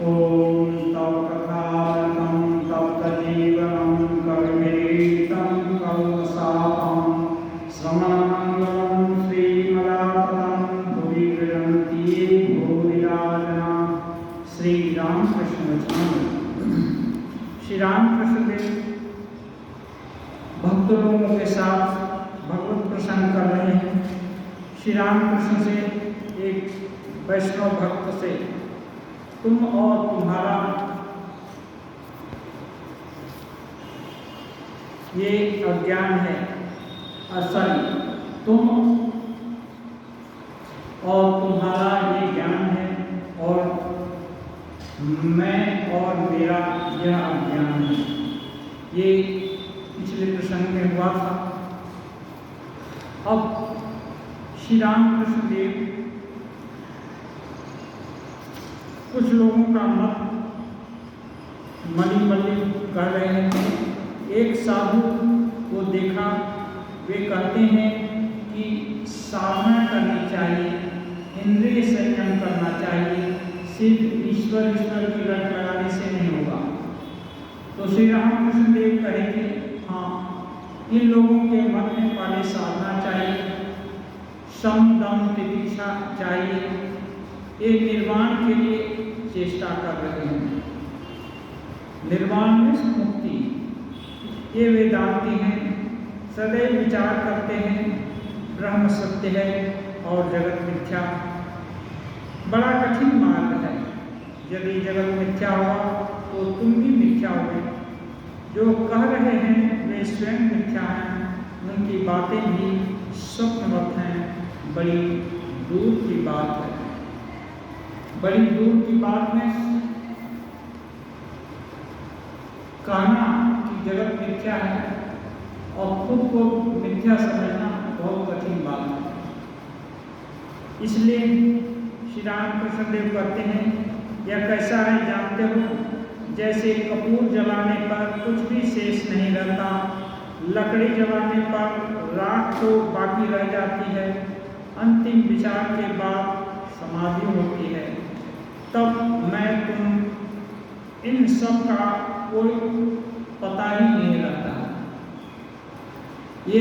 ॐ तव कथार्थं तप्तजीवनं कविभिरीडितं कल्पशापं श्रवणमङ्गलं श्रीमदाततं भुवि गृह्णन्ति ये भूरिदा जना। श्री रामकृष्ण वचनामृत। श्री रामकृष्ण देव भक्त लोगों के साथ भगवत प्रसंग कर रहे हैं। श्री रामकृष्ण से एक वैष्णव भक्त से तुम और तुम्हारा ये अज्ञान है, असल तुम और तुम्हारा ये ज्ञान है और मैं और मेरा यह अज्ञान है। ये पिछले प्रसंग में हुआ था। अब श्री रामकृष्ण देव कुछ लोगों का मत मली मल्ली कर रहे हैं। एक साधु को देखा, वे कहते हैं कि साधना करनी चाहिए, इंद्रिय संयम करना चाहिए, सिर्फ ईश्वर की रट लगाने से नहीं होगा। तो श्री रामकृष्ण देव कहेंगे हाँ, इन लोगों के मन में पहले साधना चाहिए, सम दम तितिक्षा चाहिए, ये निर्वाण के लिए चेष्टा कर रहे हैं। निर्वाण में मुक्ति, ये वेदांती हैं, सदैव विचार करते हैं ब्रह्म सत्य है और जगत मिथ्या। बड़ा कठिन मार्ग है। यदि जगत मिथ्या हुआ तो तुम भी मिथ्या होगे। जो कह रहे हैं वे स्वयं मिथ्या हैं, उनकी बातें भी स्वप्नवत हैं। बड़ी दूर की बात है। बड़ी दूर की बात में कहना कि जगत मिथ्या है और खुद को मिथ्या समझना बहुत कठिन बात है। इसलिए श्री रामकृष्ण देव कहते हैं यह कैसा है जानते हो, जैसे कपूर जलाने पर कुछ भी शेष नहीं रहता, लकड़ी जलाने पर राख तो बाकी रह जाती है, अंतिम विचार के बाद समाधि होती है, तब मैं तुम इन सब का कोई पता ही नहीं रहता। ये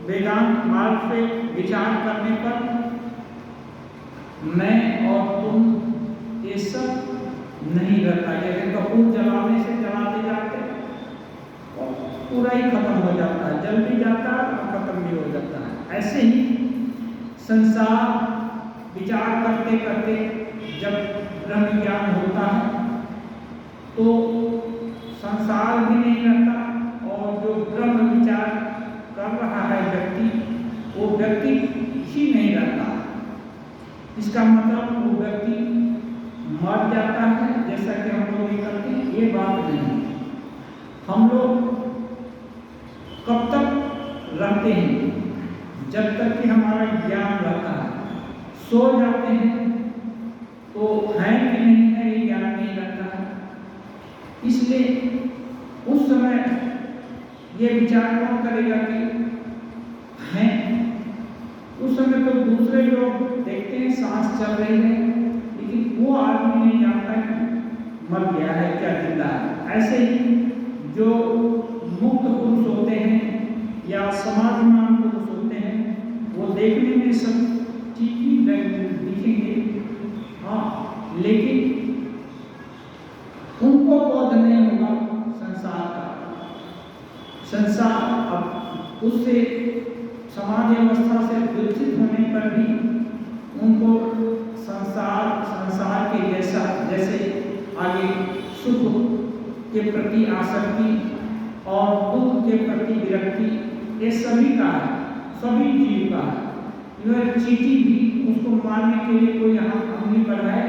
वेदांत मार्ग पे विचार करने पर मैं और तुम ये सब नहीं रहता। जैसे कपूर जलाने से जलाते जाते पूरा ही खत्म हो जाता है, जल भी जाता है और खत्म भी हो जाता है। ऐसे ही संसार विचार करते करते जब ब्रह्म ज्ञान होता है तो संसार भी नहीं रहता और जो ब्रह्म विचार कर रहा है व्यक्ति, वो व्यक्ति ही नहीं रहता। इसका मतलब वो व्यक्ति मर जाता है, जैसा कि हम लोग करते हैं। ये बात नहीं। हम लोग कब तक रहते हैं? जब तक कि हमारा ज्ञान रहता है। सो जाते हैं तो है कि नहीं है ये ज्ञान नहीं रहता है। इसलिए उस समय ये विचार कौन करेगा कि है? उस समय तो दूसरे लोग देखते हैं सांस चल रही है, लेकिन वो आदमी नहीं जानता कि मर गया है क्या जिंदा है। ऐसे ही जो मुक्त पुरुष होते हैं या समाधिमान पुरुष होते हैं, वो देखने में सब ठीक ही दिखेंगे, हाँ, लेकिन उनको बोध नहीं होगा संसार का। संसार अब उससे समाधि अवस्था से विकसित होने पर भी उनको संसार के जैसे आगे सुख के प्रति आसक्ति और दुख के प्रति विरक्ति, ये सभी का है, सभी जीव का है। यह चींटी भी उसको मारने के लिए कोई यहाँ अंगली बढ़ाए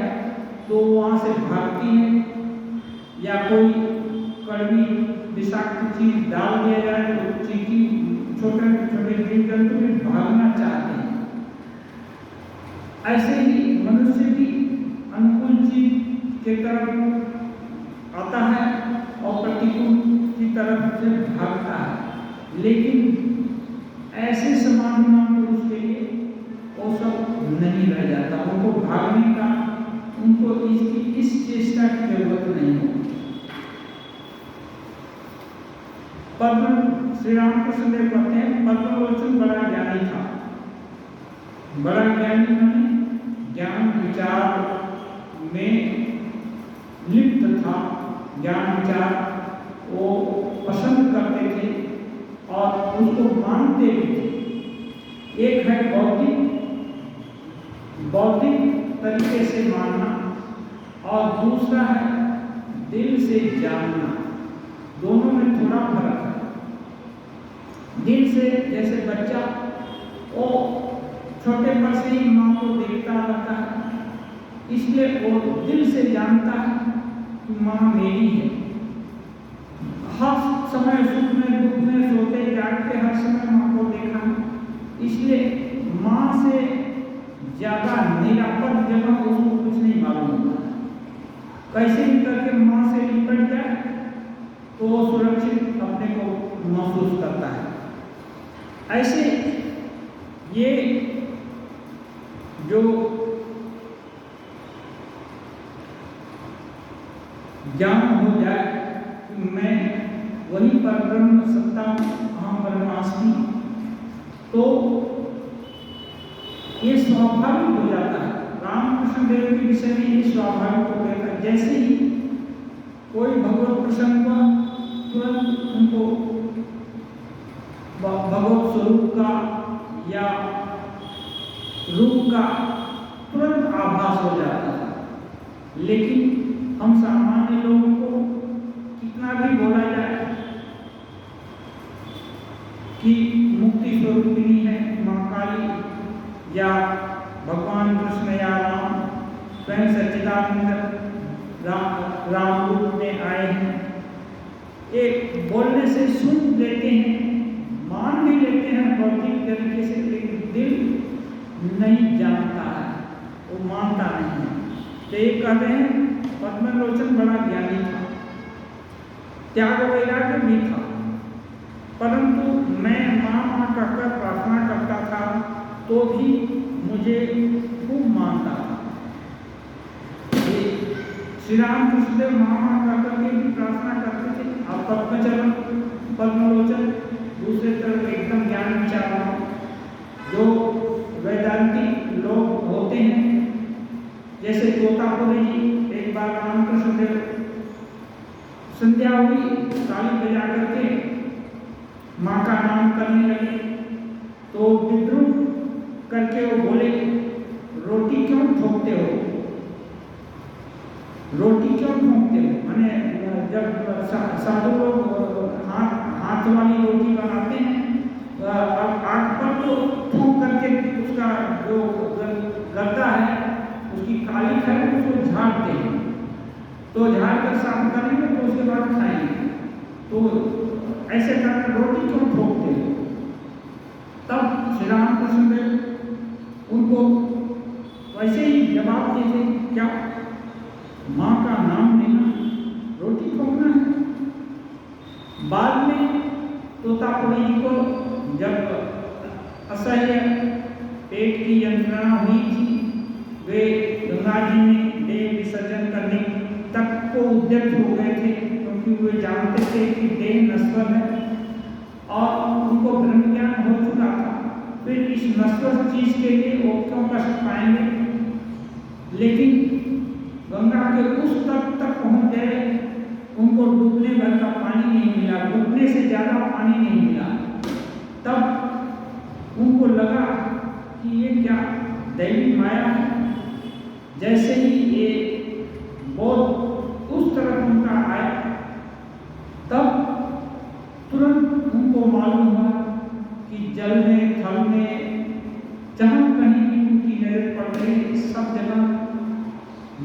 तो वहाँ से भागती है, या कोई कड़वी विषाक्त चीज डाल दिया जाए तो चींटी छोटे छोटे जीव जंतु भी भागना चाहते हैं। ऐसे ही मनुष्य भी अनुकूल चीज के तरफ आता है और प्रतिकूल की तरफ से भागता है। लेकिन ऐसे समाधिमान पुरुष के लिए वो सब नहीं रह जाता। उनको भागने का, उनको इसकी इस चेष्टा पद्म श्री रामकृष्ण देव कहते हैं पद्मलोचन बड़ा ज्ञानी था। बड़ा ज्ञानी माने ज्ञान विचार में लिप्त था, ज्ञान विचार वो पसंद करते थे और उसको मानते भी थे। एक है बौद्धिक तरीके से मानना और दूसरा है दिल से जानना। दोनों में थोड़ा फर्क है। दिल से जैसे बच्चा वो छोटे पर से ही माँ को देखता रहता है, इसलिए वो दिल से जानता है कि माँ मेरी है। हर समय सुख में दुख में सोते जागते हर समय माँ को देखा है, इसलिए माँ से ज्यादा निरापद जगह उसको कुछ नहीं मालूम होता। कैसे भी करके माँ से निपट जाए तो वो सुरक्षित अपने को महसूस करता है। ऐसे ये जो ज्ञान हो जाए कि मैं वही पर ब्रह्म सत्ता अहम ब्रह्मास्मि, तो ये स्वाभाविक हो जाता है। रामकृष्ण देव के विषय में ये स्वाभाविक हो गया था। जैसे ही कोई भगवत प्रसंग हुआ तुरंत उनको भगवत स्वरूप का या रूप का तुरंत आभास हो जाता था। लेकिन हम सामान्य लोगों को कितना भी बोला जाए कि मुक्ति स्वरूपिणी है माँ काली या भगवान कृष्ण या राम स्वयं सच्चिदानंद राम रूप में आए हैं, एक बोलने से सुन लेते हैं, मान भी लेते हैं भौतिक तरीके से, लेकिन दिल नहीं जानता है, वो मानता नहीं है। तो ये कहते हैं पद्मलोचन बड़ा ज्ञानी था, त्याग वैराग्य भी था, परंतु मैं माँ माँ कहकर प्रार्थना करता था तो भी मुझे खूब मानता था। श्री राम कृष्णदेव माँ माँ कहकर के भी प्रार्थना करते थे। अब पद्मचरण पद्मलोचन दूसरे तरफ एकदम ज्ञान विचार जो वैदांतिक लोग होते हैं, जैसे तोतापुरी जी एक बार रामकृष्ण देव संध्या हुई, ताली बजा करके माँ का नाम करने लगे, तो विद्रुप करके वो बोले रोटी क्यों ठोकते हो, रोटी क्यों ठोकते हो। मैंने जब साधु लोग हाथ वाली रोटी बनाते हैं, आग पर तो ठोक करके उसका जो गद्दा है उसकी काली है उसको झाड़ते हैं, तो झाड़ कर साफ करेंगे तो उसके बाद खाएंगे। तो ऐसे करके रोटी क्यों ठोकते हो। तब श्री रामकृष्ण देव उनको वैसे ही जवाब देते, क्या माँ का नाम लेना रोटी ठोकना है। बाद में तोतापुरी जी को जब असह्य पेट की यंत्रणा हुई थी, वे गंगा जी में देह विसर्जन करने तक को उद्यत हो गए थे, क्योंकि वे जानते थे कि देह नश्वर है और उनको ब्रह्म ज्ञान हो चुका था। फिर इस नश्वर चीज के लिए वो क्यों कष्ट पाएंगे। लेकिन गंगा के उस तक पहुंच गए, उनको डूबने भर का पानी नहीं मिला, डूबने से ज्यादा पानी नहीं मिला। तब उनको लगा कि ये क्या दैवी माया है। जैसे ही ये बोध उस तरफ उनका आया, तब तुरंत उनको मालूम हुआ कि जल में थल में जहाँ कहीं भी उनकी नजर पड़ रही, सब जगह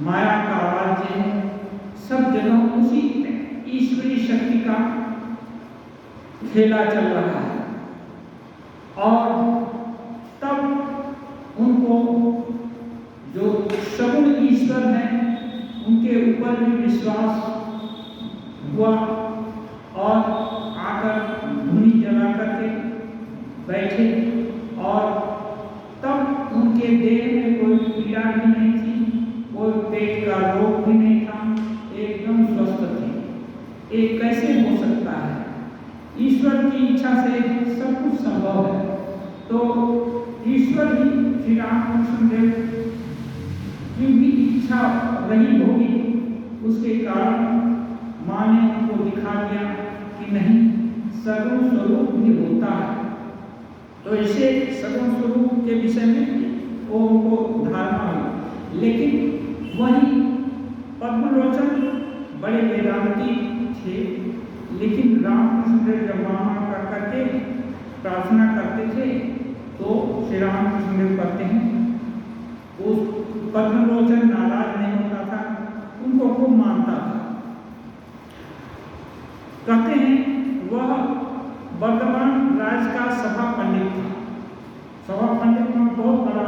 माया का राज्य है, सब जगह उसी ईश्वरीय शक्ति का खेला चल रहा है। और तब उनको जो सगुण ईश्वर है उनके ऊपर भी विश्वास हुआ और आकर धुनी जला करके बैठे। और तब उनके देह में कोई पीड़ा भी नहीं थी, कोई पेट का रोग भी नहीं था, एकदम स्वस्थ थे। ये कैसे हो सकता है। इस से सब कुछ संभव है। तो ईश्वर ही श्री रामकृष्ण देव की भी इच्छा रही होगी, उसके कारण माँ ने उनको दिखा दिया कि नहीं, सगुण स्वरूप भी होता है। तो इसे सगुण स्वरूप के विषय में वो उनको धारणा हुई। लेकिन वही पद्मलोचन बड़े वेदांती थे, लेकिन रामकृष्ण देव जब वहाँ कर करके प्रार्थना करते थे तो श्री रामकृष्ण देव कहते हैं उस पद्मलोचन नाराज नहीं होता था, उनको खूब मानता था। कहते हैं वह वर्तमान राज्य का सभा पंडित था। सभा पंडित में बहुत बड़ा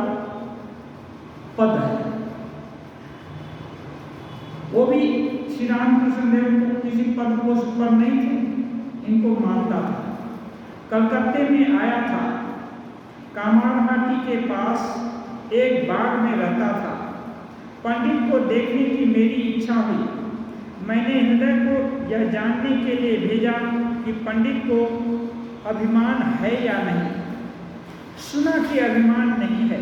पद है। वो भी श्री रामकृष्ण देव को किसी पद पोस्ट पर नहीं थे, इनको मानता था। कलकत्ते में आया था, कामारहाटी के पास एक बाग में रहता था। पंडित को देखने की मेरी इच्छा हुई। मैंने हृदय को यह जानने के लिए भेजा कि पंडित को अभिमान है या नहीं। सुना कि अभिमान नहीं है।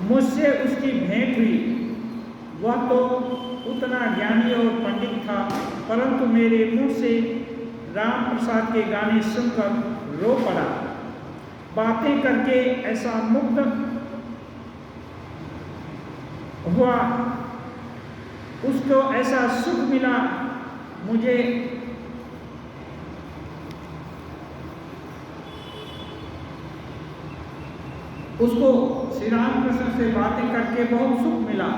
मुझसे उसकी भेंट हुई। वह तो उतना ज्ञानी और पंडित था, परंतु मेरे मुंह से राम प्रसाद के गाने सुनकर रो पड़ा। बातें करके ऐसा मुग्ध हुआ, उसको ऐसा सुख मिला। मुझे उसको श्री रामकृष्ण से बातें करके बहुत सुख मिला।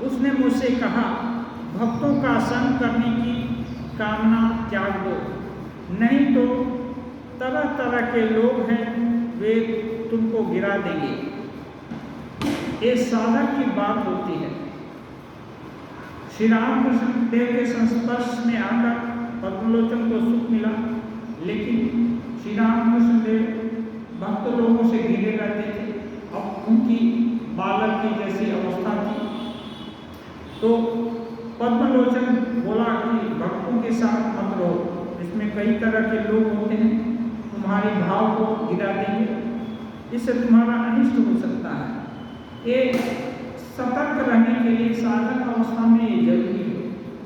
उसने मुझसे कहा, भक्तों का संग करने की कामना त्याग दो, नहीं तो तरह तरह के लोग हैं, वे तुमको गिरा देंगे। ये साधक की बात होती है। श्री रामकृष्ण देव के संस्पर्श में आकर पद्मलोचन को सुख मिला, लेकिन श्री रामकृष्ण देव भक्त लोगों से घिरे रहते थे। अब उनकी बालक की जैसी अवस्था थी, तो पद्मलोचन बोला कि भक्तों के साथ मत रहो, इसमें कई तरह के लोग होते हैं, तुम्हारे भाव को गिरा देंगे, इससे तुम्हारा अनिष्ट हो सकता है। ये सतर्क रहने के लिए साधक अवस्था में ये जरूरी है,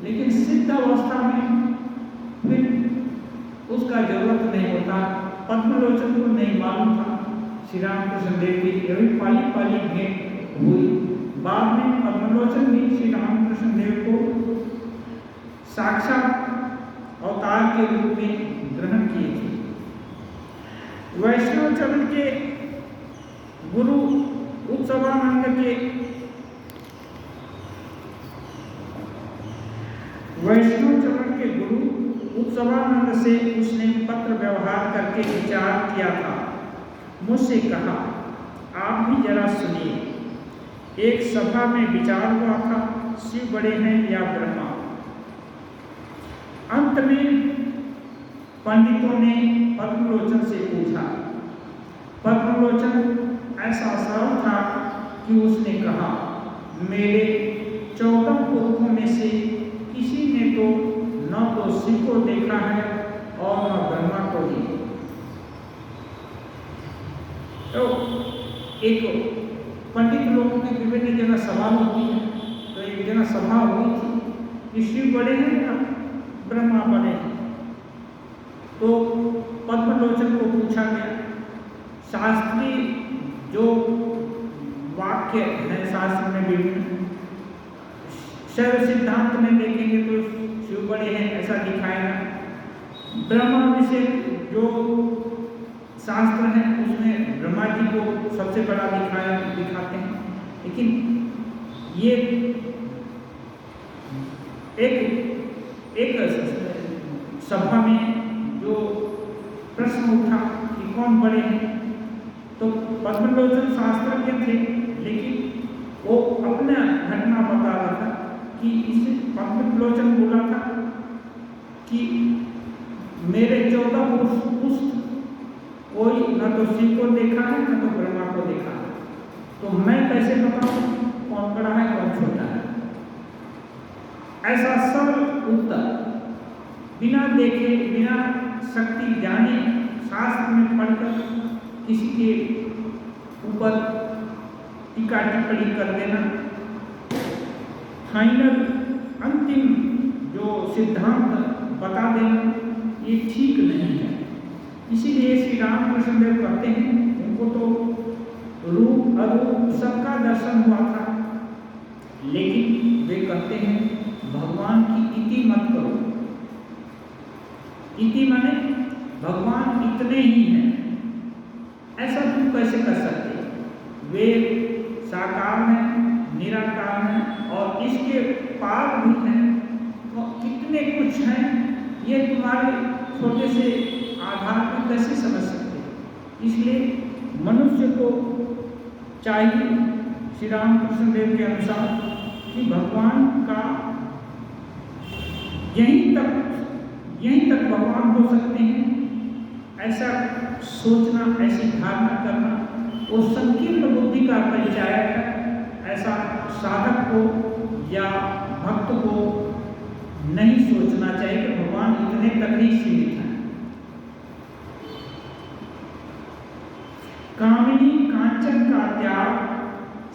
लेकिन सिद्ध अवस्था में फिर उसका जरूरत नहीं होता। पद्मलोचन को नहीं मालूम था श्री रामकृष्ण देव की यही पाली पाली भेंट हुई। बाद में पद्मलोचन भी श्री रामकृष्ण देव को साक्षात अवतार के रूप में ग्रहण किए थे। वैष्णव चरण के गुरु उत्सवानंद के उत्सवानंद से उसने पत्र व्यवहार करके विचार किया था। मुझसे कहा, आप भी जरा सुनिए। एक सभा में विचार हुआ था, शिव बड़े हैं या ब्रह्मा। अंत में पंडितों ने पद्मलोचन से पूछा। पद्मलोचन ऐसा सरल था कि उसने कहा, मेरे 14 पुरखों में से किसी ने तो न तो शिव को देखा है और न ब्रह्मा को ही। तो एक पंडित लोगों की विभिन्न जगह सभा होती है, तो एक जगह सभा हुई थी कि शिव बड़े हैं या ब्रह्मा बड़े हैं। तो पद्मलोचन को पूछा गया। शास्त्रीय जो वाक्य है शास्त्र में विभिन्न, शैव सिद्धांत में देखेंगे तो शिव बड़े हैं ऐसा दिखाएगा। ब्रह्मा विषय जो शास्त्र है उसमें ब्रह्मा जी को सबसे बड़ा दिखाते हैं। लेकिन ये एक सभा में जो प्रश्न उठा कि कौन बड़े हैं, तो पद्मलोचन शास्त्रज्ञ थे, लेकिन वो अपना घटना बता रहा था कि इसे पद्मलोचन बोला था कि मेरे 14 पुरुष कोई न तो शिव को देखा है न तो ब्रह्मा को देखा है, तो मैं कैसे बताऊं कौन बड़ा है कौन छोटा है। ऐसा सरल उत्तर बिना देखे बिना शक्ति जाने शास्त्र में पढ़कर किसी के ऊपर टीका टिप्पणी कर देना, फाइनल अंतिम जो सिद्धांत बता देना, ये ठीक नहीं है। इसीलिए श्री रामकृष्ण देव कहते हैं, उनको तो रूप अरूप सबका दर्शन हुआ था, लेकिन वे कहते हैं भगवान की इति मत करो। इति माने भगवान इतने ही हैं, ऐसा तुम कैसे कर सकते? वे साकार हैं, निराकार हैं और इसके पार भी हैं, तो कितने कुछ हैं, ये तुम्हारे छोटे से आधार पर कैसे समझ सकते? इसलिए मनुष्य को चाहिए श्री रामकृष्ण देव के अनुसार कि भगवान का यहीं तक भगवान हो सकते हैं, ऐसा सोचना, ऐसी धारणा करना वो संकीर्ण बुद्धि का परिचायक है। ऐसा साधक को या भक्त को नहीं सोचना चाहिए कि भगवान इतने तक ही सीमित हैं। कामिनी कांचन का त्याग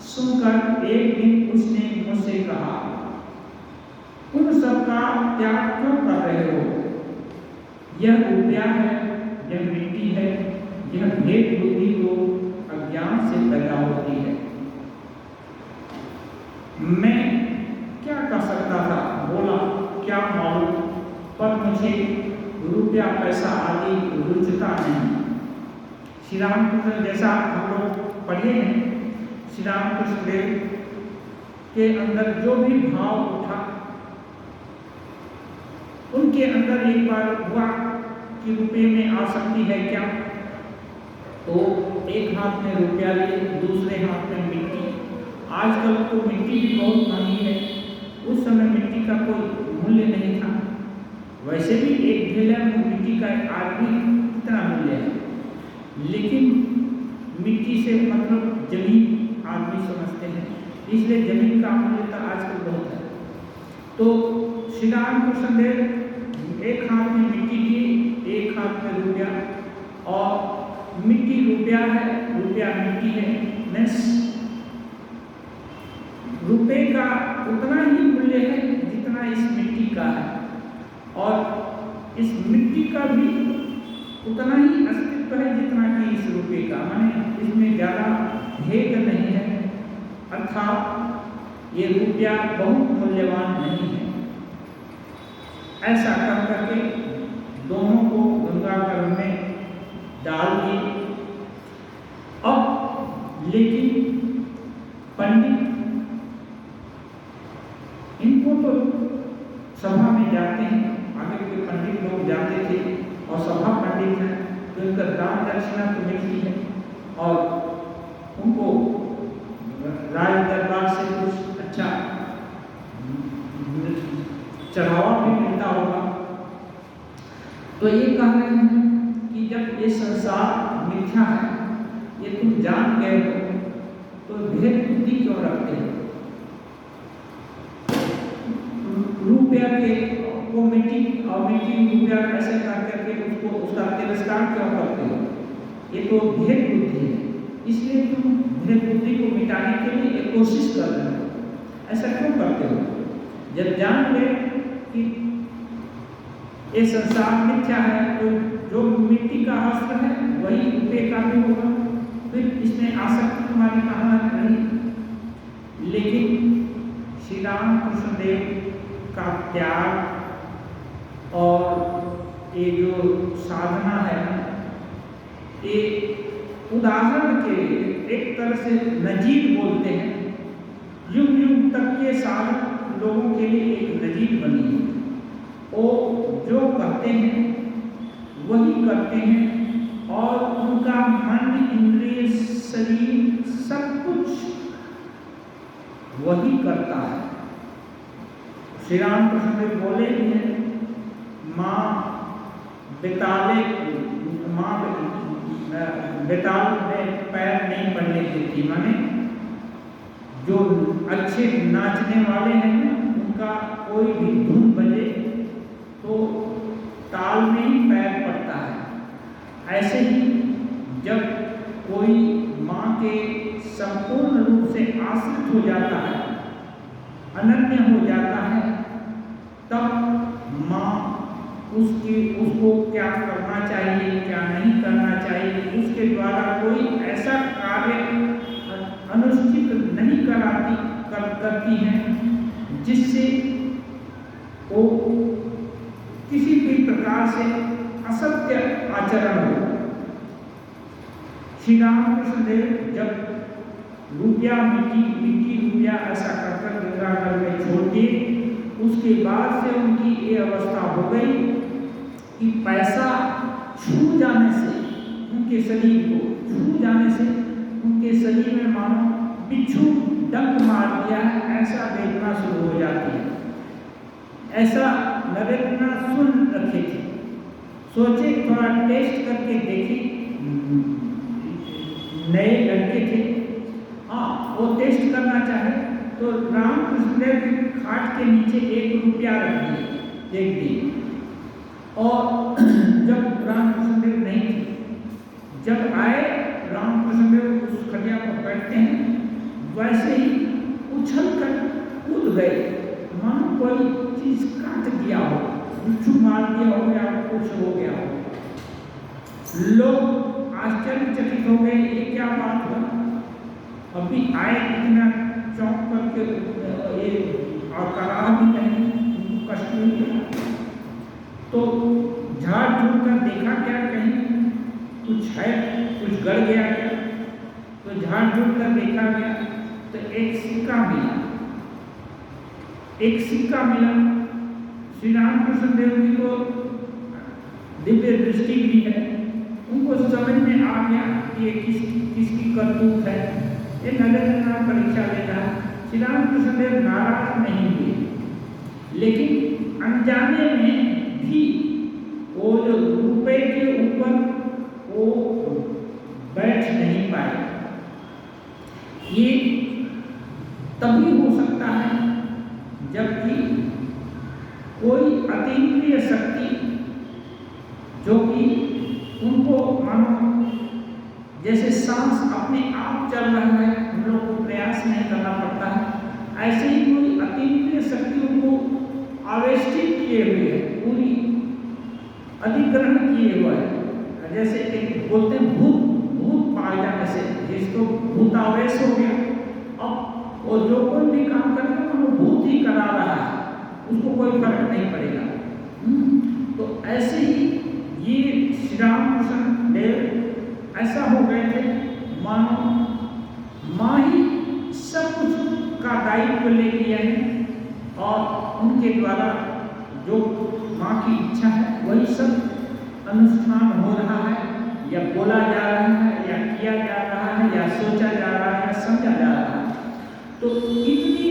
सुनकर एक दिन उसने मुझसे कहा, उन सबका त्याग क्यों कर रहे हो? यह रुपया है, यह मिट्टी है, यह भेद बुद्धि को अज्ञान से पैदा होती है। मैं क्या कर सकता था? बोला क्या मालूम, पर मुझे रुपया पैसा आदि रुचता नहीं। श्री रामकृष्ण जैसा हम लोग पढ़े हैं, श्री रामकृष्ण देव के अंदर जो भी भाव उठा, उनके अंदर एक बार हुआ कि रुपये में आसक्ति है क्या, तो एक हाथ में रुपया लिए, दूसरे हाथ में मिट्टी। आजकल तो मिट्टी भी बहुत महंगी है, उस समय मिट्टी का कोई मूल्य नहीं था। वैसे भी एक ढेला मिट्टी का आज भी इतना मूल्य है, लेकिन मिट्टी से मतलब जमीन आदमी समझते हैं, इसलिए जमीन का मूल्य आजकल बहुत है। तो श्री रामकृष्ण देव एक हाथ में मिट्टी लिए, एक हाथ में रुपया, और मिट्टी रुपया है, रुपया मिट्टी है। रुपये का उतना ही मूल्य है जितना इस मिट्टी का है, और इस मिट्टी का भी उतना ही अस्तित्व है जितना कि इस रुपये का, माने इसमें ज़्यादा भेद नहीं है, अर्थात ये रुपया बहुत मूल्यवान नहीं है। ऐसा कर करके दोनों को गंगाकर में डाल दिए। अब लेकिन पंडित इनको तो सभा में जाते हैं, आगे के पंडित लोग जाते थे और सभा पंडित हैं, तो इनका दान दक्षिणा तो मिलती है और उनको राज दरबार से कुछ अच्छा चढ़ावा भी मिलता होगा। तो ये कह रहे हैं कि जब ये संसार मिथ्या है, ये तुम जान गए हो, तो भेद बुद्धि क्यों रखते हो? रुपया के वो मिट्टी और मिट्टी रुपया ऐसे कर करके उसको उसका तिरस्कार क्यों करते हो? ये तो भेद बुद्धि है, इसलिए तुम भेद बुद्धि को मिटाने के लिए एक कोशिश कर रहे हो। ऐसा क्यों करते हो? जब जान गए कि ये संसार मिथ्या है, तो जो मिट्टी का अस्त्र है वही रुपये का भी होगा, फिर इसमें आसक्ति तुम्हारी कहाँ रही? लेकिन श्री रामकृष्ण देव का त्याग और ये जो साधना है, ये उदाहरण के एक तरह से नजीर बोलते हैं, युग युग तक के साधक लोगों के लिए एक नजीर बनी है। वो जो करते हैं वही करते हैं और उनका मन, इंद्रिय, शरीर सब कुछ वही करता है। श्री रामकृष्ण देव बोले हैं, माँ बेताल में पैर नहीं पड़ने देती, माने जो अच्छे नाचने वाले हैं ना, उनका कोई भी धुन बजे तो ताल में ही पैर पड़ते आश्रित हो जाता है, अनन्य हो जाता है, तब माँ उसको क्या करना चाहिए, क्या नहीं करना चाहिए, उसके द्वारा कोई ऐसा कार्य अनुष्ठित नहीं करती हैं जिससे वो किसी भी प्रकार से असत्य आचरण हो। श्री रामकृष्ण देव जब मिट्टी रुपया ऐसा कर गंगानगर में छोड़ दिए, उसके बाद से उनकी ये अवस्था हो गई कि पैसा छू जाने से, उनके शरीर को छू जाने से उनके शरीर में मानो बिच्छू डंक मार दिया है, ऐसा वेदना शुरू हो जाती है। ऐसा नरेंद्रनाथ सुन रखे थे, सोचे थोड़ा टेस्ट करके देखे, नए लड़के थे, हाँ वो टेस्ट करना चाहे तो रामकृष्ण देव की खाट के नीचे 1 रुपया रख दिए एक दिन। और जब रामकृष्ण देव नहीं थे, जब आए रामकृष्ण देव उस खटिया पर बैठते हैं, वैसे ही उछल कर कूद गए, मानो कोई चीज काट दिया हो, बिच्छू मार दिया हो या कुछ हो गया हो। लोग आश्चर्यचकित हो गए, ये क्या बात हुआ, अभी आए इतना चौंक करके ये कराह भी नहीं, उनको कष्ट नहीं दिया। तो झाड़ झूठ कर देखा क्या, कहीं कुछ है, कुछ गड़ गया क्या, तो झाड़ झूठ कर देखा गया तो एक सिक्का मिला, एक सिक्का मिला। श्री रामकृष्ण देव जी को दिव्य दृष्टि भी है, उनको समझ में आ गया कि ये किसकी करतूत है, ये नरेंद्रनाथ परीक्षा लेता है। श्री रामकृष्ण देव नाराज नहीं हुए, लेकिन अनजाने में भी वो जो रुपए के ऊपर वो बैठ नहीं पाए। ये तभी हो सकता है जबकि कोई अतीन्द्रिय शक्ति जो कि उनको मानो जैसे सांस अपने आप चल रहा है, हम लोग को प्रयास नहीं करना पड़ता है, ऐसे ही कोई अतीन्द्रिय शक्ति उनको आवेष्टित किए हुए है, पूरी अधिग्रहण किए हुआ है। जैसे एक बोलते हैं भूत पाए जाने से, जिसको भूतावेश हो गया, अब वो जो कोई भी काम करेगा वो भूत ही करा रहा है, उसको कोई फर्क नहीं पड़ेगा। तो ऐसे ही ये श्री रामकृष्ण देव ऐसा हो गए थे, मानो माँ ही सब कुछ का दायित्व ले लिया है और उनके द्वारा जो माँ की इच्छा है वही सब अनुष्ठान हो रहा है, या बोला जा रहा है, या किया जा रहा है, या सोचा जा रहा है, या समझा जा रहा है। तो इतनी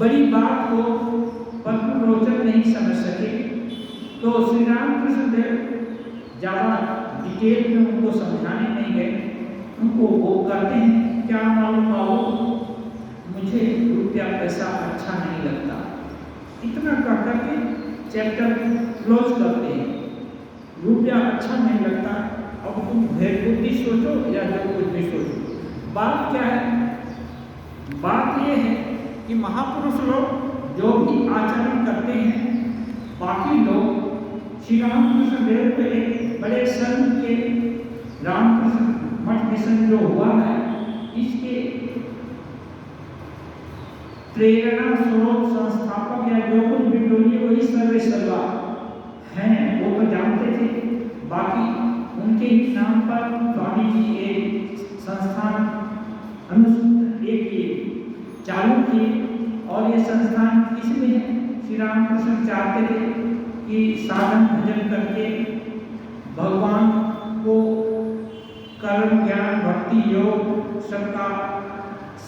बड़ी बात को पद्म रोचन नहीं समझ सके, तो श्री रामकृष्ण देव ज़्यादा डिटेल में उनको समझाने नहीं गए। उनको वो करते हैं, क्या मालूम बाबू, मुझे रुपया पैसा अच्छा नहीं लगता, इतना कह करके चैप्टर क्लोज करते हैं। रुपया अच्छा नहीं लगता, अब तुम भेदबुद्धि सोचो या जो कुछ भी सोचो, बात क्या है, बात ये है कि महापुरुष लोग जो भी आचरण करते हैं, बाकी लोग श्री रामकृष्ण देव के एक बड़े संघ के रामकृष्ण मठ मिशन जो हुआ है, इसके प्रेरणा स्रोत संस्थापक या जो कुछ भी बोलिए वही सर्वे सर्वा हैं, वो तो जानते थे। बाकी उनके ही नाम पर स्वामी जी एक संस्थान एक चालू किए, और ये संस्थान किसमें है, श्री रामकृष्ण चाहते थे कि साधन भजन करके भगवान को कर्म ज्ञान भक्ति योग सबका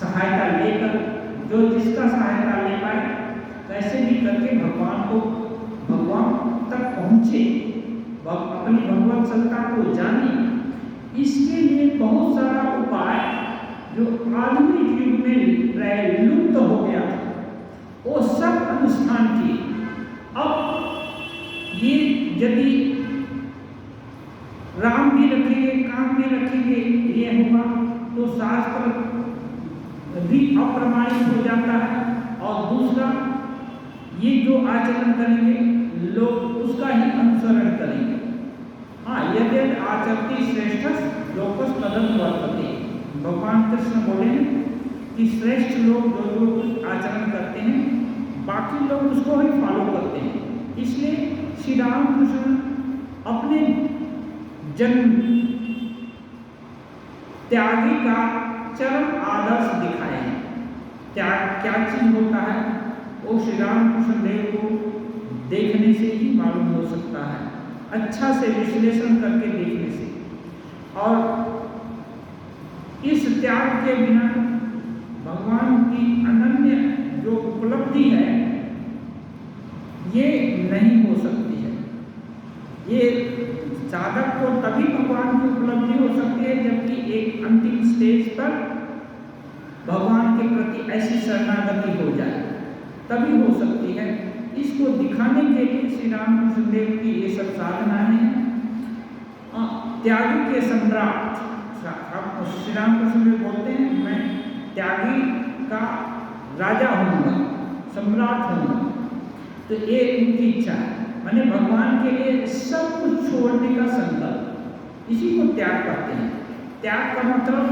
सहायता लेकर, जो जिसका सहायता ले पाए कैसे भी करके भगवान तक पहुँचे, अपनी भगवत सत्ता को जाने। इसके लिए बहुत सारा उपाय जो आधुनिक युग में लुप्त हो गया था, वो सब अनुष्ठान किए। अब ये यदि राम भी रखेंगे, काम भी रखेंगे, ये होगा तो शास्त्र भी अप्रमाणित हो जाता है, और दूसरा ये जो आचरण करेंगे लोग उसका ही अनुसरण करेंगे। हाँ, यदि आचरती श्रेष्ठ लोकस तदन वर्तते, भगवान कृष्ण बोले हैं कि श्रेष्ठ लोग जो जो कुछ आचरण करते हैं बाकी लोग उसको ही फॉलो करते हैं। इसलिए श्री रामकृष्ण अपने जन्म त्यागी का चरम आदर्श दिखाए हैं। त्याग क्या चीज होता है वो श्री रामकृष्ण देव को देखने से ही मालूम हो सकता है, अच्छा से विश्लेषण करके देखने से। और इस त्याग के बिना भगवान की अनन्य जो उपलब्धि है ये नहीं हो सकती है। ये साधक को तभी भगवान की उपलब्धि हो सकती है जबकि एक अंतिम स्टेज पर भगवान के प्रति ऐसी शरणागति हो जाए, तभी हो सकती है। इसको दिखाने के लिए श्री रामकृष्ण देव की ये सब साधनाएं हैं। त्यागी के सम्राट श्री रामकृष्ण देव बोलते हैं मैं त्यागी का राजा होऊंगा, सम्राट होऊंगा। तो ये उनकी इच्छा है, माने भगवान के लिए सब कुछ छोड़ने का संकल्प, इसी को त्याग करते हैं। त्याग का मतलब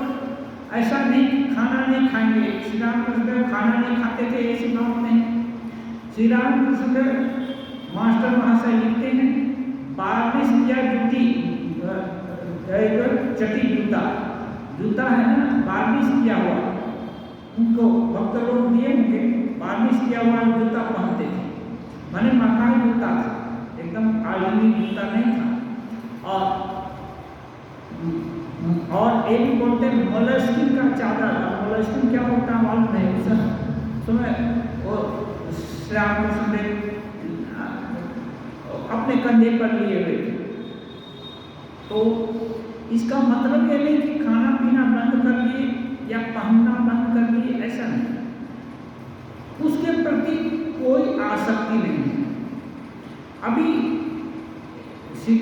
ऐसा नहीं कि खाना नहीं खाएंगे। श्री रामकृष्ण देव खाना नहीं खाते थे ऐसी बात नहीं। श्री रामकृष्ण देव मास्टर महाशय लिखते हैं 12 या जूती चटी जूता है ना 12 किया हुआ, उनको भक्त लोग दिए होंगे 12 किया हुआ जूता पहनते थे, माने महंगा जूता था, एकदम आलमी जूता नहीं था। और एक बोलते मोलस्किन का चादर था। मोलस्किन क्या होता है मालूम नहीं, उस समय वो श्री रामकृष्ण देव अपने कंधे पर लिए हुए थे। तो इसका मतलब ये नहीं कि खाना पीना बंद कर दिए या पहनना बंद कर दिए, ऐसा नहीं। उसके प्रति कोई आसक्ति नहीं है। अभी श्री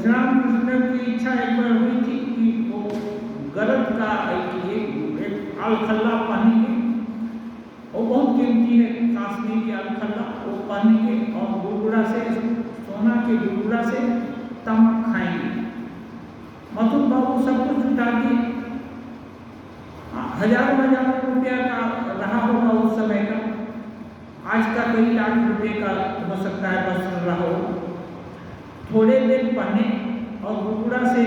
रामकृष्ण देव की इच्छा एक बार हुई थी कि वो गरद का एक अलखल्ला पहनेंगे, वो बहुत कीमती है, काश्मीर के अलखल्ला, वो पहनेंगे और गुड़गुड़ा से सोना के गुड़गुड़ा से तमक खाएंगे। मथुर बाबू सब कुछ जुटा दिए, हजारों रुपया का रहा होगा उस समय का, आज का कई लाख रुपए का हो सकता है वस्त्र रहा हो। थोड़े देर पहने और गुड़गुड़ा से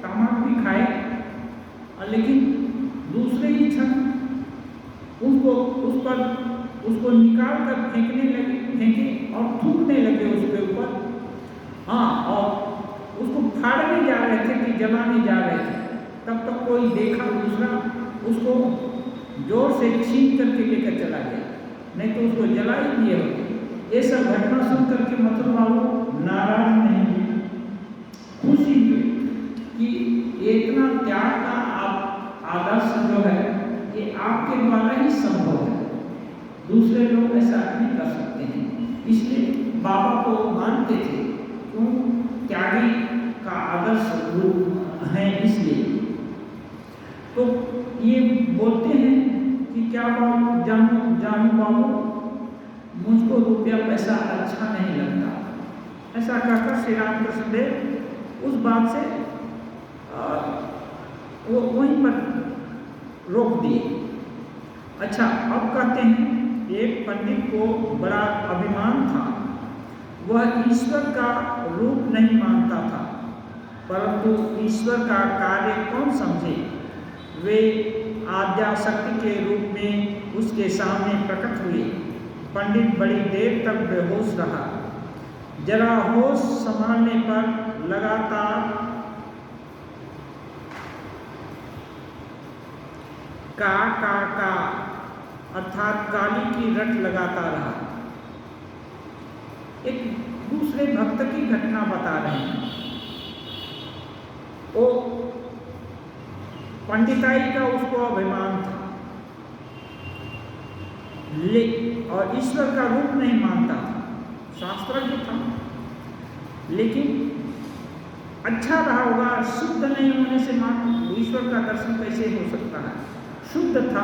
तमक भी खाए, लेकिन दूसरे ही क्षण उसको निकाल कर फेंके और थूकने लगे उसके ऊपर। हाँ, और उसको फाड़ने जा रहे थे कि जलाने जा रहे थे, तब तक कोई देखा दूसरा उसको जोर से छीन करके लेकर चला गया, नहीं तो उसको जला ही दिए होते। ये सब घटना सुन करके मथुर बाबू नाराज नहीं हुए, खुशी हुए कि ये इतना त्याग का आदर्श जो है ये आपके द्वारा ही संभव है, दूसरे लोग ऐसा नहीं कर सकते हैं। इसलिए बाबा को मानते थे, क्यों? त्यागी का आदर्श रूप है इसलिए। तो ये बोलते हैं कि क्या बाबू जानू बाबू, मुझको रुपया पैसा अच्छा नहीं लगता। ऐसा कहकर श्री रामकृष्ण देव उस बात से वो वहीं पर रोक दिए। अच्छा, अब कहते हैं एक पंडित को बड़ा अभिमान था, वह ईश्वर का रूप नहीं मानता था, परंतु ईश्वर का कार्य कौन समझे। वे आद्याशक्ति के रूप में उसके सामने प्रकट हुए। पंडित बड़ी देर तक बेहोश रहा। जरा होश संभालने पर लगातार का अर्थात काली की रट लगाता रहा। एक दूसरे भक्त की घटना बता रहे हैं। वो पंडिताई का उसको अभिमान था, और ईश्वर का रूप नहीं मानता था, शास्त्रज्ञ था, लेकिन अच्छा रहा होगा, शुद्ध नहीं होने से ईश्वर का दर्शन कैसे हो सकता है। शुद्ध था,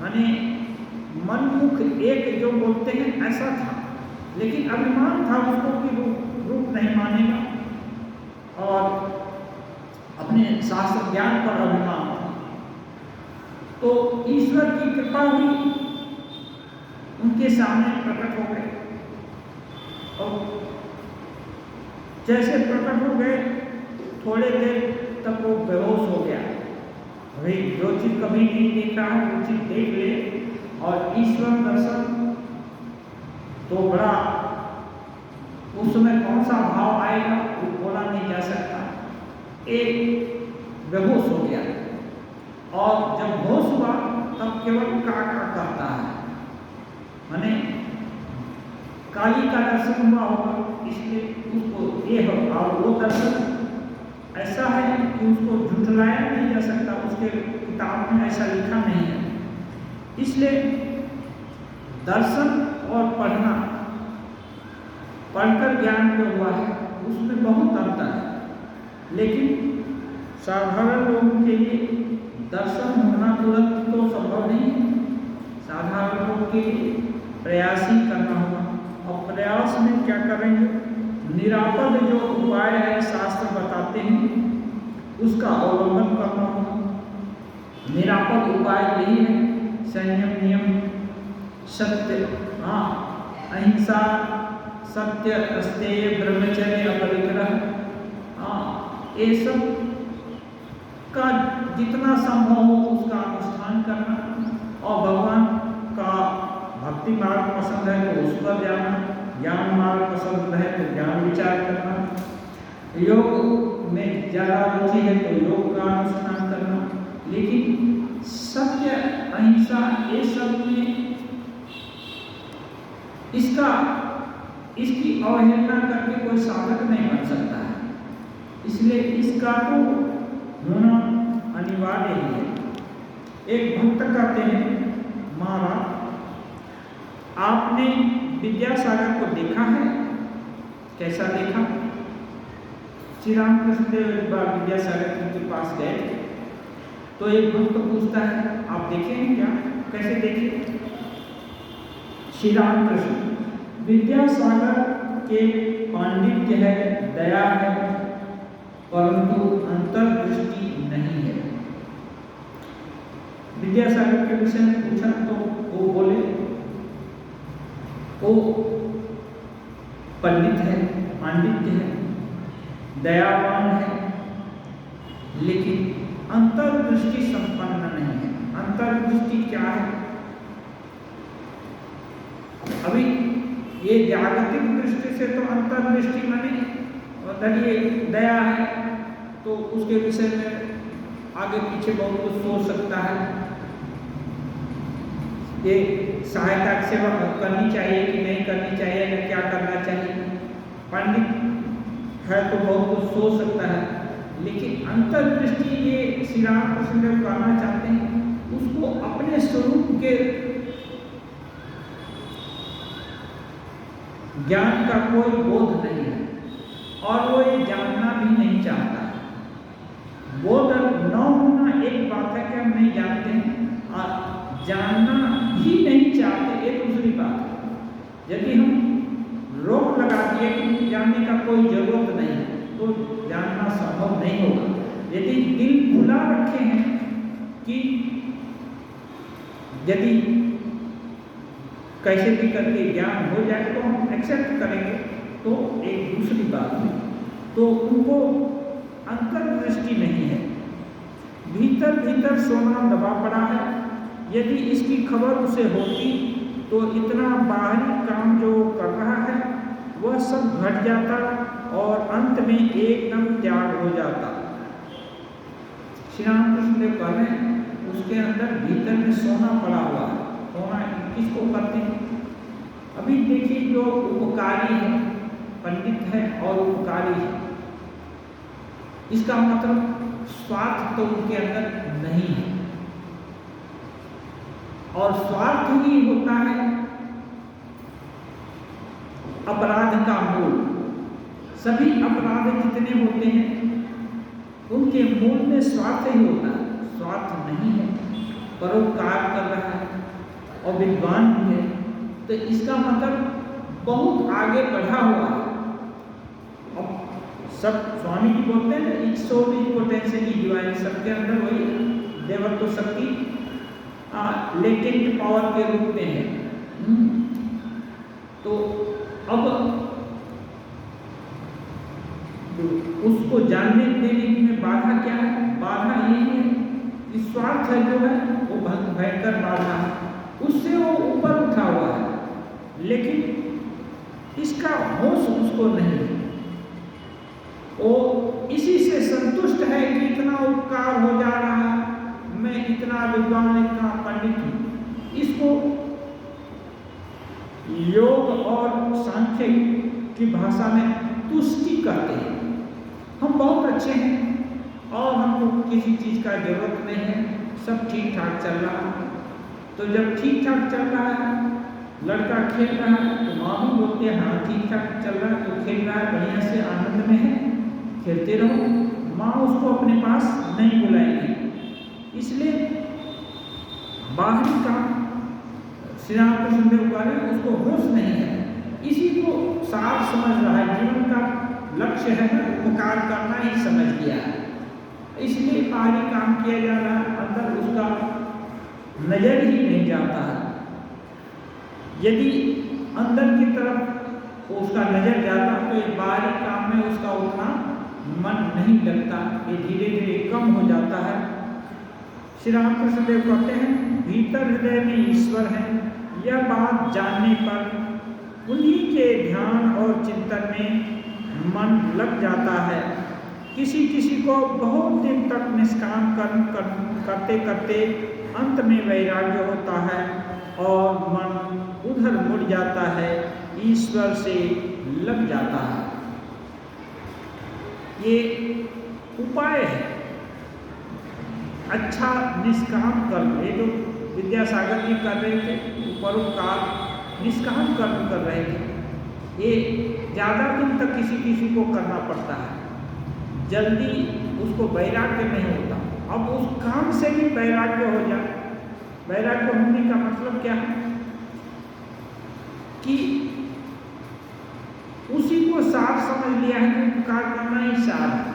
माने मनमुख एक जो बोलते हैं ऐसा था, लेकिन अभिमान था उसको कि रूप नहीं मानेगा और अपने शास्त्र ज्ञान पर अभिमान था। तो ईश्वर की कृपा हुई, उनके सामने प्रकट हो गए और जैसे प्रकट हो गए थोड़े देर तक वो बेहोश हो गया। भाई जो चीज कभी नहीं देखा है वो चीज देख ले, और ईश्वर दर्शन तो बड़ा, उस समय कौन सा भाव आएगा वो बोला नहीं जा सकता। एक बेहोश हो गया और जब होश हुआ तब केवल का करता है, माने काली का दर्शन हुआ होगा, इसलिए उसको ये हो। और वो दर्शन ऐसा है कि उसको झुठलाया नहीं जा सकता, उसके किताब में ऐसा लिखा नहीं है। इसलिए दर्शन और पढ़ना, पढ़कर ज्ञान जो हुआ है उसमें बहुत अंतर है। लेकिन साधारण लोगों के लिए दर्शन होना तुरंत तो संभव नहीं है। साधारण लोगों के लिए प्रयास ही करना होगा, और प्रयास में क्या करेंगे, निरापद जो उपाय है शास्त्र बताते हैं उसका अवलंबन करना होगा। निरापद उपाय यही है, संयम, नियम, सत्य, अहिंसा, सत्य, अस्तेय, ब्रह्मचर्य, अपरिग्रह, ये सब का जितना संभव हो उसका अनुष्ठान करना, और भगवान का भक्ति मार्ग पसंद है तो उस पर जाना, ज्ञान मार्ग पसंद है तो ज्ञान विचार करना, योग में ज़्यादा रुचि है तो योग का अनुष्ठान करना। लेकिन सत्य, अहिंसा, ये सब में इसकी अवहेलना करके कोई साधक नहीं बन सकता है। इसलिए इसका तो होना अनिवार्य ही है। एक भक्त कहते हैं, महाराज आपने विद्यासागर को देखा है? कैसा देखा? श्री रामकृष्ण देव एक बार विद्यासागर के पास गए तो एक भक्त पूछता है, आप देखे हैं क्या? कैसे देखे? श्री रामकृष्ण, विद्यासागर के पांडित्य है, दया है, परंतु अंतर्दृष्टि नहीं है। विद्यासागर के विषय में पूछा तो वो बोले वो पंडित है, पांडित्य है, दयावान है, लेकिन अंतर्दृष्टि संपन्न नहीं है। अंतर्दृष्टि क्या है? अभी ये जागतिक दृष्टि से तो अंतर्दृष्टि माने ये दया है तो उसके विषय में आगे पीछे बहुत कुछ सोच सकता है, ये सहायता की सेवा करनी चाहिए कि नहीं करनी चाहिए, या क्या करना चाहिए। पंडित है तो बहुत कुछ सोच सकता है, लेकिन अंतर्दृष्टि ये श्री रामकृष्ण देव कहना चाहते हैं, उसको अपने स्वरूप के ज्ञान का कोई बोध नहीं है और वो ये जानना भी नहीं चाहता है। बोध न होना एक बात है कि हम नहीं जानते हैं, और जानना ही नहीं चाहते एक दूसरी बात है। यदि हम रोक लगा दिए कि जानने का कोई जरूरत नहीं है तो जानना संभव नहीं होगा। यदि दिल खुला रखे हैं कि यदि कैसे भी करके ज्ञान हो जाए तो हम एक्सेप्ट करेंगे, तो एक दूसरी बात है। तो उनको अंतर्दृष्टि नहीं है, भीतर भीतर सोना दबा पड़ा है। यदि इसकी खबर उसे होती तो इतना बाहरी काम जो कर रहा है वह सब घट जाता और अंत में एकदम त्याग हो जाता। श्री रामकृष्ण देव कह रहे हैं उसके अंदर भीतर में सोना पड़ा हुआ है। सोना किसको कहते हैं? अभी देखिए जो उपकारी है, पंडित है और उपकारी है, इसका मतलब स्वार्थ तो उनके अंदर नहीं है, और स्वार्थ ही होता है अपराध का मूल। सभी अपराध जितने होते हैं उनके मूल में स्वार्थ ही होता है। स्वार्थ नहीं है, परोपकार कर रहा है, और विद्वान भी है, तो इसका मतलब बहुत आगे बढ़ा हुआ है। अब सब स्वामी जी बोलते हैं ना, each soul is potentially divine, सबके अंदर वही देवत्व शक्ति लेटेंट पावर के रूप में है। तो अब उसको जानने देने में बाधा क्या है? बाधा ये है कि स्वार्थ है जो है वो भयंकर बाधा है, उससे वो ऊपर उठा हुआ है, लेकिन इसका होश उसको नहीं है। वो इसी से संतुष्ट है कि इतना उपकार हो जा रहा है, मैं इतना विद्वान, इतना पंडित हूँ। इसको योग और सांख्य की भाषा में तुष्टि कहते हैं। हम बहुत अच्छे हैं और हमको किसी चीज़ का जरूरत नहीं है, सब ठीक ठाक चल रहा है। तो जब ठीक ठाक चल रहा है, लड़का खेल रहा है, तो माँ भी बोलते हैं हाँ ठीक ठाक चल रहा है, तो खेल रहा है, बढ़िया से आनंद में है, खेलते रहो। माँ उसको अपने पास नहीं बुलाएगी। इसलिए बाहरी काम श्री रामकृष्ण देव कह रहे हैं, उसको होश नहीं है, इसी को सार समझ रहा है, जीवन का लक्ष्य है उपकार करना ही समझ लिया है, इसलिए बाहरी काम किया जा रहा है, अंदर उसका नजर ही नहीं जाता है। यदि अंदर की तरफ उसका नजर जाता तो ये बाहरी काम में उसका उतना मन नहीं लगता, ये धीरे धीरे कम हो जाता है। श्री रामकृष्ण देव कहते हैं भीतर हृदय में ईश्वर है, यह बात जानने पर उन्हीं के ध्यान और चिंतन में मन लग जाता है। किसी किसी को बहुत दिन तक निष्काम कर्म करते करते अंत में वैराग्य होता है और मन उधर मुड़ जाता है, ईश्वर से लग जाता है। ये उपाय है अच्छा निष्काम कर्म। ये जो विद्यासागर जी कर रहे थे, परोपकार निष्काम कर्म कर रहे थे, ये ज़्यादा दिन तक किसी किसी को करना पड़ता है, जल्दी उसको वैराग्य नहीं होता। अब उस काम से भी वैराग्य हो जाए, वैराग्य होने का मतलब क्या है कि उसी को सार समझ लिया है कि उपकार करना ही सार है।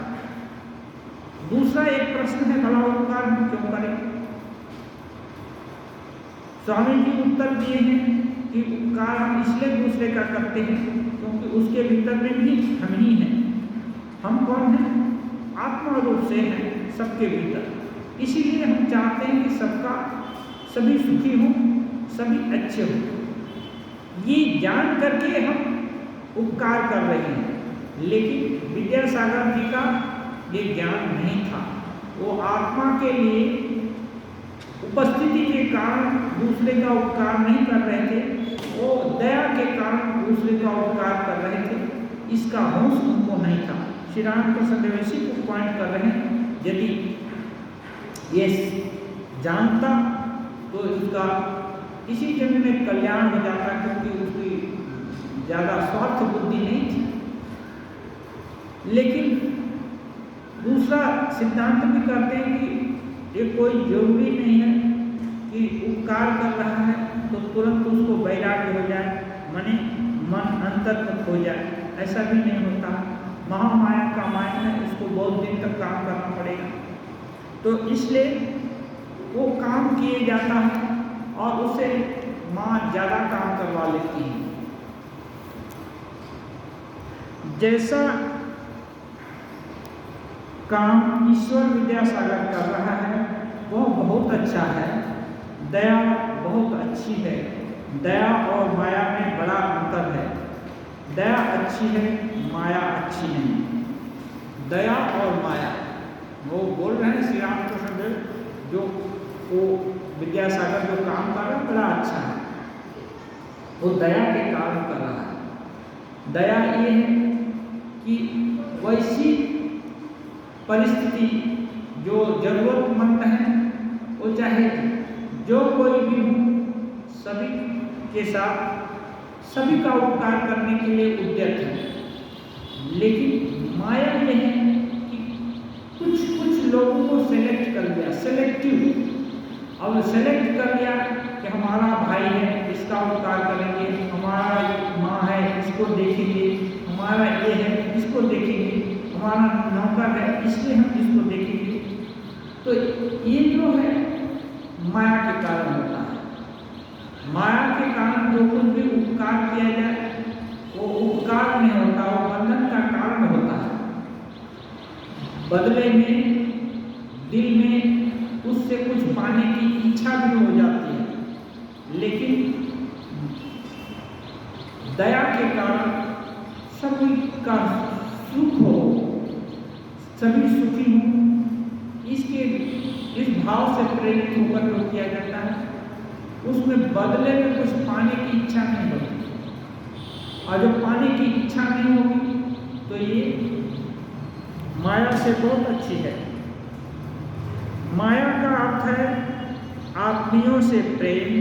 दूसरा एक प्रश्न है, भला उपकार हम क्यों करें? स्वामी जी उत्तर दिए हैं कि उपकार हम इसलिए दूसरे का करते हैं क्योंकि उसके भीतर में भी हम ही हैं। हम कौन हैं? आत्मा रूप से हैं सबके भीतर। इसीलिए हम चाहते हैं कि सबका सभी सुखी हों, सभी अच्छे हों। ये जान करके हम उपकार कर रहे हैं, लेकिन विद्यासागर जी का ये ज्ञान नहीं था। वो आत्मा के लिए उपस्थिति के कारण दूसरे का उपकार नहीं कर रहे थे, वो दया के कारण दूसरे का उपकार कर रहे थे, इसका होश उनको नहीं था। श्री रामकृष्ण देव इसी को पॉइंट कर रहे हैं, यदि ये जानता तो इसका इसी जन्म में कल्याण हो जाता, क्योंकि उसकी ज़्यादा स्वार्थ बुद्धि नहीं थी। लेकिन दूसरा सिद्धांत भी कहते हैं कि ये कोई जरूरी नहीं है कि उपकार कर रहा है तो तुरंत उसको वैराग्य हो जाए, माने मन अंतर्मुख हो जाए, ऐसा भी नहीं होता। महामाया का मायन है, उसको बहुत दिन तक काम करना पड़ेगा। तो इसलिए वो काम किए जाता है और उससे माँ ज़्यादा काम करवा लेती है। जैसा काम ईश्वर विद्यासागर कर रहा है वह बहुत अच्छा है, दया बहुत अच्छी है। दया और माया में बड़ा अंतर है। दया अच्छी है, माया अच्छी नहीं। दया और माया, वो बोल रहे हैं श्री रामकृष्ण देव, जो वो विद्यासागर जो काम कर रहा है बड़ा अच्छा है, वो दया के कारण कर रहा है। दया ये है कि वैसी परिस्थिति जो जरूरतमंद है, वो चाहे जो कोई भी हो, सभी के साथ सभी का उपकार करने के लिए उद्यत है। लेकिन माया यह है कि कुछ कुछ लोगों को सेलेक्ट कर लिया, सेलेक्टिव, अब सेलेक्ट कर लिया कि हमारा भाई है इसका उपकार करेंगे, हमारा माँ है इसको देखेंगे, हमारा ये है इसको देखेंगे, हमारा नौकर है इसलिए हम इसको देखेंगे। तो ये जो है माया के कारण होता है। माया के कारण जो कुछ भी उपकार किया जाए वो उपकार नहीं होता, वो बंधन का कारण होता है। बदले में दिल में उससे कुछ पाने की इच्छा भी हो जाती है, लेकिन दया के कारण सभी का सुख हो, सभी सुखी हो, इस भाव से प्रेरित होकर जो किया जाता है उसमें बदले में कुछ पाने की इच्छा नहीं होती। और जब पाने की इच्छा नहीं होगी तो ये माया से बहुत अच्छी है। माया का अर्थ है आत्मियों से प्रेम,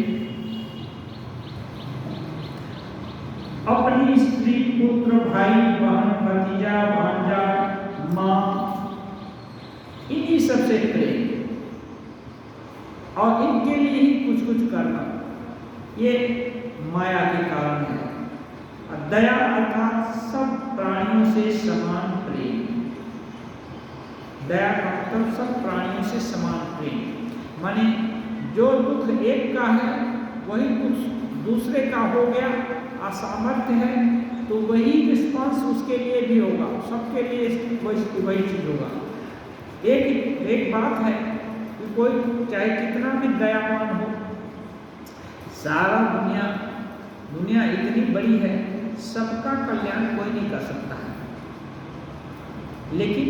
अपनी स्त्री, पुत्र, भाई, बहन, भतीजा, भांजा, माँ, इन्हीं सबसे प्रेम और इनके लिए ही कुछ कुछ करना, ये माया के कारण है। दया अर्थात सब प्राणियों से समान प्रेम। दया का मतलब सब प्राणियों से समान प्रेम, माने जो दुख एक का है वही दुख दूसरे का हो गया, असामर्थ्य है तो वही रिस्पॉन्स उसके लिए भी होगा, सबके लिए वही चीज होगा। एक बात है कि कोई चाहे कितना भी दयावान हो, सारा दुनिया इतनी बड़ी है, सबका कल्याण कोई नहीं कर सकता है, लेकिन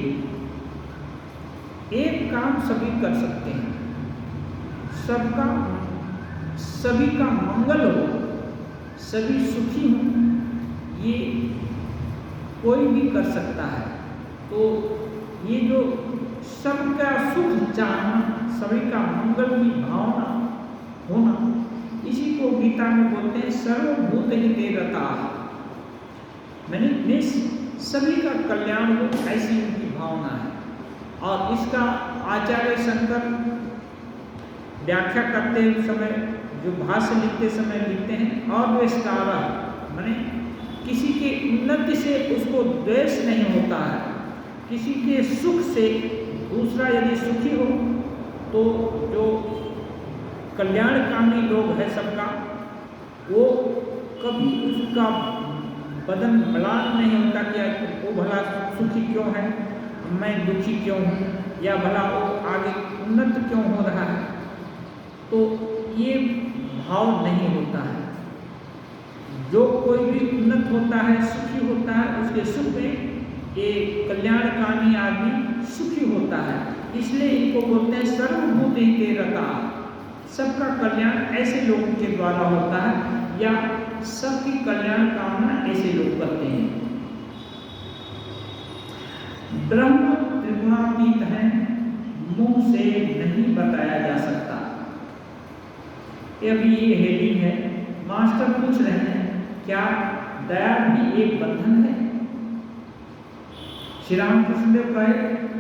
एक काम सभी कर सकते हैं, सभी का मंगल हो, सभी सुखी हों, ये कोई भी कर सकता है। तो ये जो सबका सुख चाहना, सभी का मंगल की भावना होना, इसी को गीता में बोलते हैं सर्वभूत हिते रताः। मैंने सभी का कल्याण हो, ऐसी उनकी भावना है। और इसका आचार्य शंकर व्याख्या करते समय, जो भाष्य लिखते समय लिखते हैं, अद्वेष्टारः, माने किसी के उन्नति से उसको द्वेष नहीं होता है, किसी के सुख से दूसरा यदि सुखी हो तो जो कल्याणकामी लोग हैं सबका, वो कभी उसका बदन म्लान नहीं होता कि वो भला सुखी क्यों है, मैं दुखी क्यों हूँ, या भला वो आगे उन्नत क्यों हो रहा है, तो ये भाव नहीं होता है। जो कोई भी उन्नत होता है, सुखी होता है, उसके सुख में एक कल्याणकामी आदमी सुखी होता है, इसलिए इनको बोलते हैं सर्वभूत हिते रताः। सबका कल्याण ऐसे लोगों के द्वारा होता है, या सबकी कल्याण कामना ऐसे लोग करते हैं। ब्रह्म त्रिगुणातीत है, मुंह से नहीं बताया जा सकता। अभी ये हेडिंग है, मास्टर पूछ रहे हैं क्या दया भी एक बंधन है? श्री रामकृष्ण देव कहे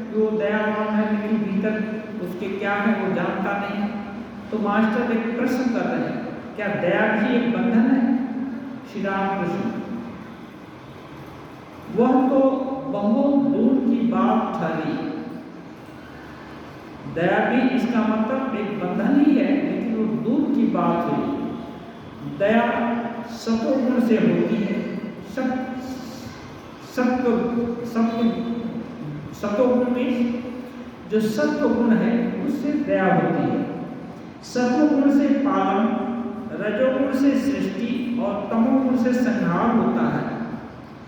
कि वो दयावान है, लेकिन भीतर उसके क्या है वो जानता नहीं है। तो मास्टर एक प्रश्न कर रहे हैं, क्या दया भी एक बंधन है? श्री रामकृष्ण, वह तो बहुत दूर की बात ठहरी। दया भी इसका मतलब एक बंधन ही है, लेकिन वो दूर की बात हुई। दया सतोगुण से होती है, सतोगुण में जो सत्वगुण है उससे दया होती है। सतोगुण से पालन, रजोगुण से सृष्टि और तमोगुण से संहार होता है।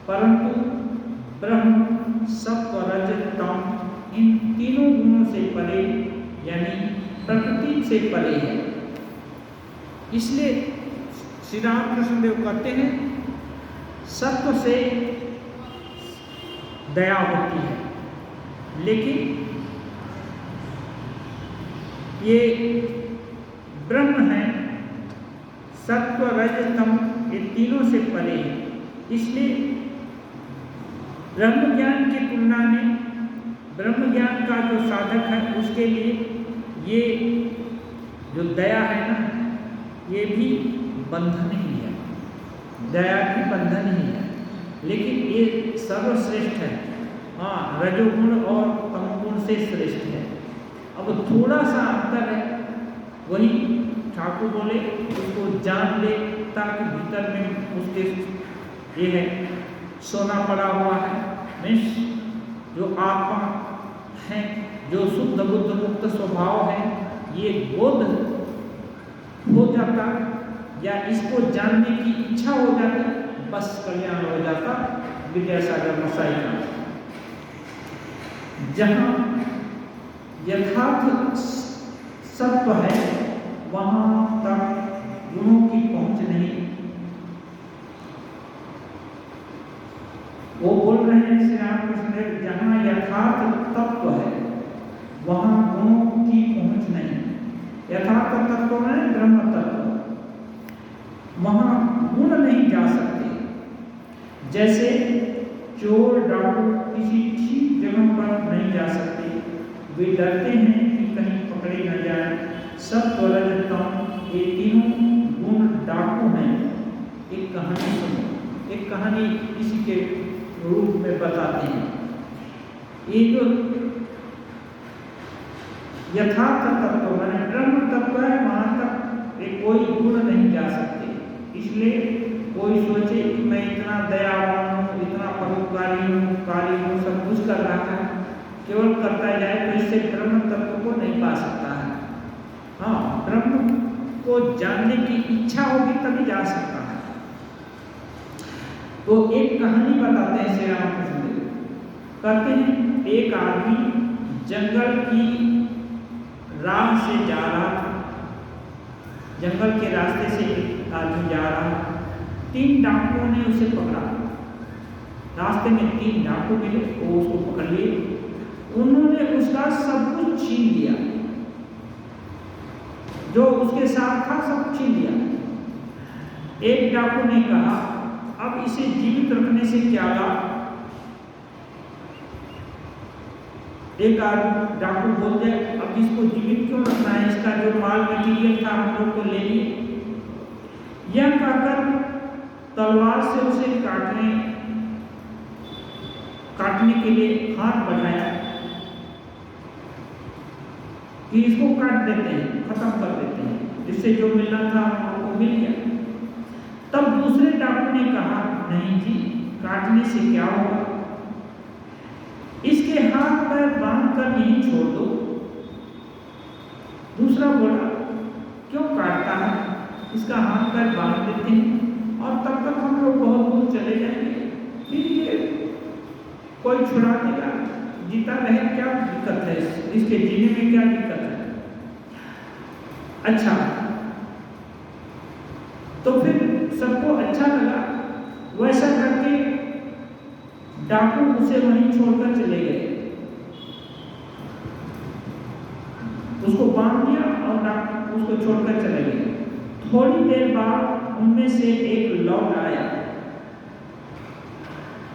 परंतु ब्रह्म सत्व रज तम इन तीनों गुणों से परे, यानी प्रकृति से परे है। इसलिए श्री रामकृष्ण देव कहते हैं सत्व से दया होती है, लेकिन ये ब्रह्म है, सत्व रज तम ये तीनों से परे है। इसलिए ब्रह्म ज्ञान की तुलना में ब्रह्म ज्ञान का जो साधक है उसके लिए ये जो दया है ना, ये भी बंधन ही है, दया भी बंधन ही है, लेकिन ये सर्वश्रेष्ठ है। हाँ, रजोगुण और तमोगुण से श्रेष्ठ है। अब थोड़ा सा अंतर है, वही ठाकुर बोले उसको जान ले, ताकि भीतर में उसके ये है सोना पड़ा हुआ है, मीन्स जो आत्मा है, जो शुद्ध बुद्ध मुक्त स्वभाव है, ये बोध हो जाता या इसको जानने की इच्छा हो जाती, बस कल्याण हो जाता विद्यासागर मसाई का। जहाँ यथार्थ सत्व है वहाँ तक गुणों की पहुंच नहीं। वो बोल रहे हैं श्री रामकृष्ण, जहाँ यथार्थ तत्व है वहाँ गुणों की पहुंच नहीं। यथार्थ तत्व में ब्रह्म तत्व, वहाँ गुण नहीं जा सकते। जैसे चोर डाकू किसी ठीक जगह पर नहीं जा सकते, वे डरते हैं कि कहीं पकड़े न जाए। सत्व रज तम ये तीनों गुण डाकू हैं। एक कहानी सुनो, एक कहानी किसी के रूप में बताते हैं। ये जो यथार्थ तत्व माने ब्रह्म तत्व है, वहां तक एक कोई गुण नहीं जा सकते। इसलिए कोई सोचे कि मैं इतना दयावान हूँ, इतना परोपकारी हूँ, कार्य हूँ, सब कुछ कर रहा है, केवल करता जाए, तो इससे ब्रह्म तत्व को नहीं पा सकता है। हाँ, ब्रह्म को जानने की इच्छा होगी तभी जा सकता है। तो एक कहानी बताते हैं श्री रामकृष्ण देव। कहते हैं एक आदमी जंगल की राह से जा रहा था, जंगल के रास्ते से एक आदमी जा रहा था। 3 डाकुओं ने उसे पकड़ा। रास्ते में 3 डाकू मिले, वो उसको पकड़ लिए। उन्होंने उसका सब कुछ छीन लिया, जो उसके साथ था सब छीन लिया। एक डाकू ने कहा, अब इसे जीवित रखने से क्या लाभ? एक डाकू बोलते, अब इसको जीवित क्यों रखना है, इसका जो माल मटीरियल था हम लोग को ले लिए। यह कहकर तलवार से उसे काटने के लिए हाथ बढ़ाया कि इसको काट देते हैं, खत्म कर देते हैं, जिससे जो मिलना था हम लोग को मिल गया। तब दूसरे डाकू ने कहा, नहीं जी, काटने से क्या होगा, इसके हाथ पैर बांध कर यहीं छोड़ दो। दूसरा बोला, क्यों काटता है, इसका हाथ पैर बांध देते हैं और तब तक हम लोग बहुत दूर चले जाएंगे, फिर ये कोई छुड़ा देगा, जीता रहे, क्या दिक्कत है, इसके जीने में क्या दिक्कत है। अच्छा, तो फिर सबको अच्छा लगा। वैसा करके डाकू उसे वहीं छोड़कर चले गए, उसको बांध दिया और डाकू उसको छोड़कर चले गए। थोड़ी देर बाद उनमें से एक लौट आया।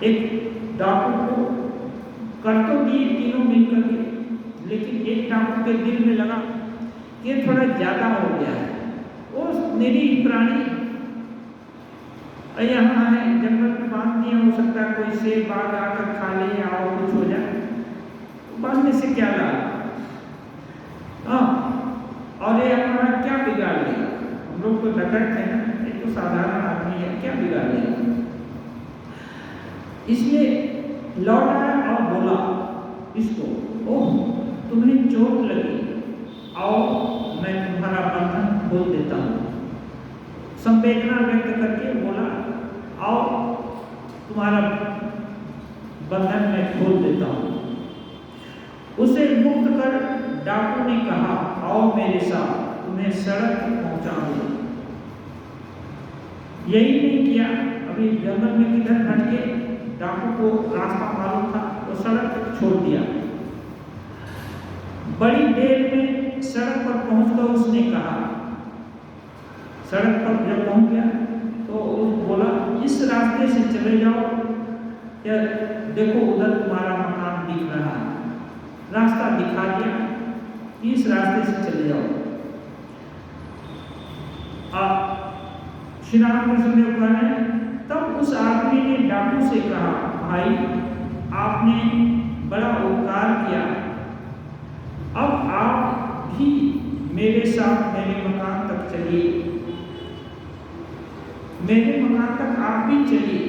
एक डाकू को कर तो दिए तीनों मिलकर के, लेकिन एक डाकू के दिल में लगा कि ये थोड़ा ज्यादा हो गया है। वो निरीह प्राणी यहाँ है, जंगल में बांध दिए, हो सकता है कोई शेर बाघ आकर खा ले या और कुछ हो जाए, बांधने से क्या लाभ। और ये हमारा क्या बिगाड़ लेगा, हम लोग तो डकैत है ना, एक तो साधारण आदमी है, क्या बिगाड़ लेगा। इसलिए लौट आया और बोला इसको, ओह तुम्हें चोट लगी, आओ मैं तुम्हारा बंधन खोल देता हूँ। संवेदना व्यक्त करके बोला, आओ तुम्हारा बंधन मैं खोल देता हूँ। उसे मुक्त कर डाकू ने कहा, आओ मेरे साथ, तुम्हें सड़क तक पहुँचाऊंगा। यही नहीं किया, अभी जंगल में किधर भटके, डाकू को रास्ता मालूम था, तो सड़क तक छोड़ दिया। बड़ी देर में सड़क पर पहुंचकर उसने कहा, सड़क पर जब पहुंच गया तो बोला, इस रास्ते से चले जाओ, क्या देखो उधर तुम्हारा मकान दिख रहा है। रास्ता दिखा दिया, इस रास्ते से चले जाओ। श्री रामकृष्ण देव कह रहे हैं, तब उस आदमी ने डाकू से कहा, भाई आपने बड़ा उपकार किया, अब आप भी मेरे साथ मेरे मकान तक चलिए, मेरे मकान तक आप भी चलिए।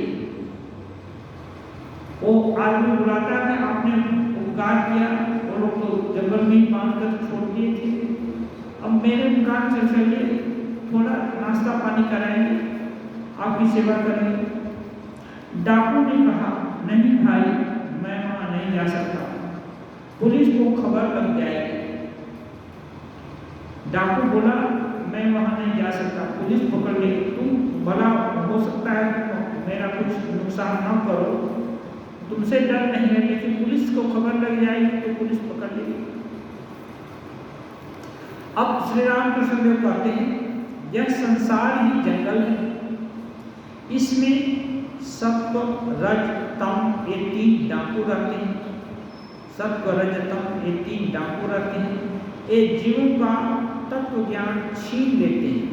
वो आदमी बुलाता है, आपने उपकार किया, वो लोग तो जंगल में बांध कर छोड़ दिए थे, अब मेरे मकान से चलिए, थोड़ा नाश्ता पानी कराएंगे, आपकी सेवा करेंगे। डाकू ने कहा, नहीं भाई, मैं वहां नहीं जा सकता, पुलिस को खबर लग जाएगी। डाकू बोला, मैं वहां नहीं जा सकता, पुलिस पकड़ लेगी, तुम भला हो सकता है मेरा कुछ नुकसान न करो, तुमसे डर नहीं है, लेकिन पुलिस को खबर लग जाएगी तो पुलिस पकड़ लेगी। अब श्री रामकृष्ण देव कहते हैं, यह संसार ही जंगल है, इसमें सत्व रज तम ये तीन डाकू रहते हैं, सत्व रज तम ये तीन डाकू रहते हैं, ये जीवों का तत्व ज्ञान छीन लेते हैं।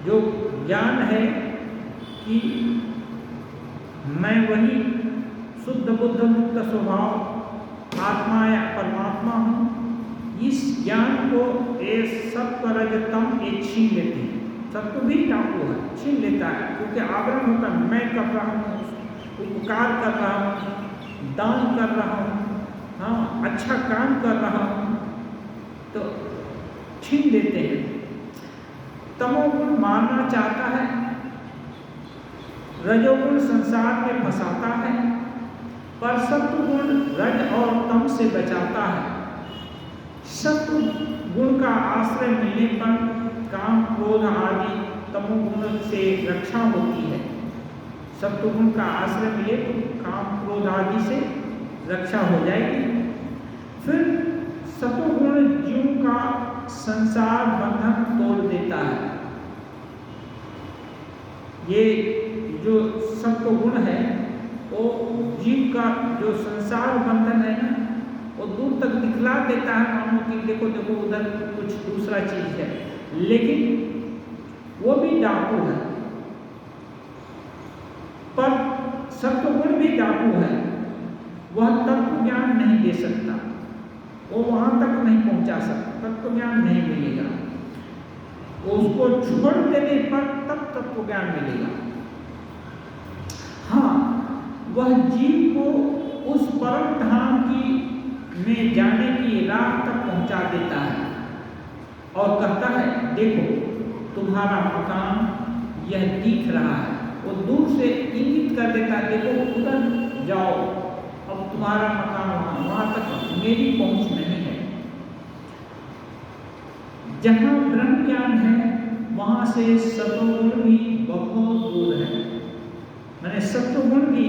जो ज्ञान है कि मैं वही शुद्ध बुद्ध मुक्त स्वभाव आत्मा या परमात्मा हूँ, इस ज्ञान को ये सत्व रजतम ये छीन लेते हैं। सत्व भी डाकू है, छीन लेता है, क्योंकि आवरण होता है, मैं कर रहा हूँ, उपकार कर रहा हूँ, दान कर रहा हूँ, हाँ अच्छा काम कर रहा हूँ, तो छीन लेते हैं। तमोगुण मारना चाहता है, रजोगुण संसार में फंसाता है, पर सत्वगुण रज और तम से बचाता है। सत्व गुण का आश्रय मिलने पर काम क्रोध आदि तमोगुण से रक्षा होती है। सत्वगुण का आश्रय मिले तो काम क्रोध आदि से रक्षा हो जाएगी। फिर सत्वगुण जीव का संसार बंधन तोड़ देता है। ये जो सत्वगुण है वो जीव का जो संसार बंधन है ना, वो दूर तक दिखला देता है, मानो कि देखो देखो उधर कुछ दूसरा चीज है, लेकिन वो भी डाकू है। पर सत्वगुण भी डाकू है, वह तत्व ज्ञान नहीं दे सकता, वो वहां तक नहीं पहुंचा सकता, तत्व ज्ञान नहीं मिलेगा। उसको छोड़ देने पर तब तत्व ज्ञान मिलेगा। हाँ, वह जीव को उस परम धाम की में जाने की राह तक पहुंचा देता है और कहता है, देखो तुम्हारा मकान यह दिख रहा है, वो दूर से इंगित कर देता है, देखो उधर जाओ, अब तुम्हारा मकान वहां तक मेरी पहुंच नहीं है। जहां ब्रह्म ज्ञान है वहां से सत्वगुण भी बहुत दूर है, मैंने सत्वगुण भी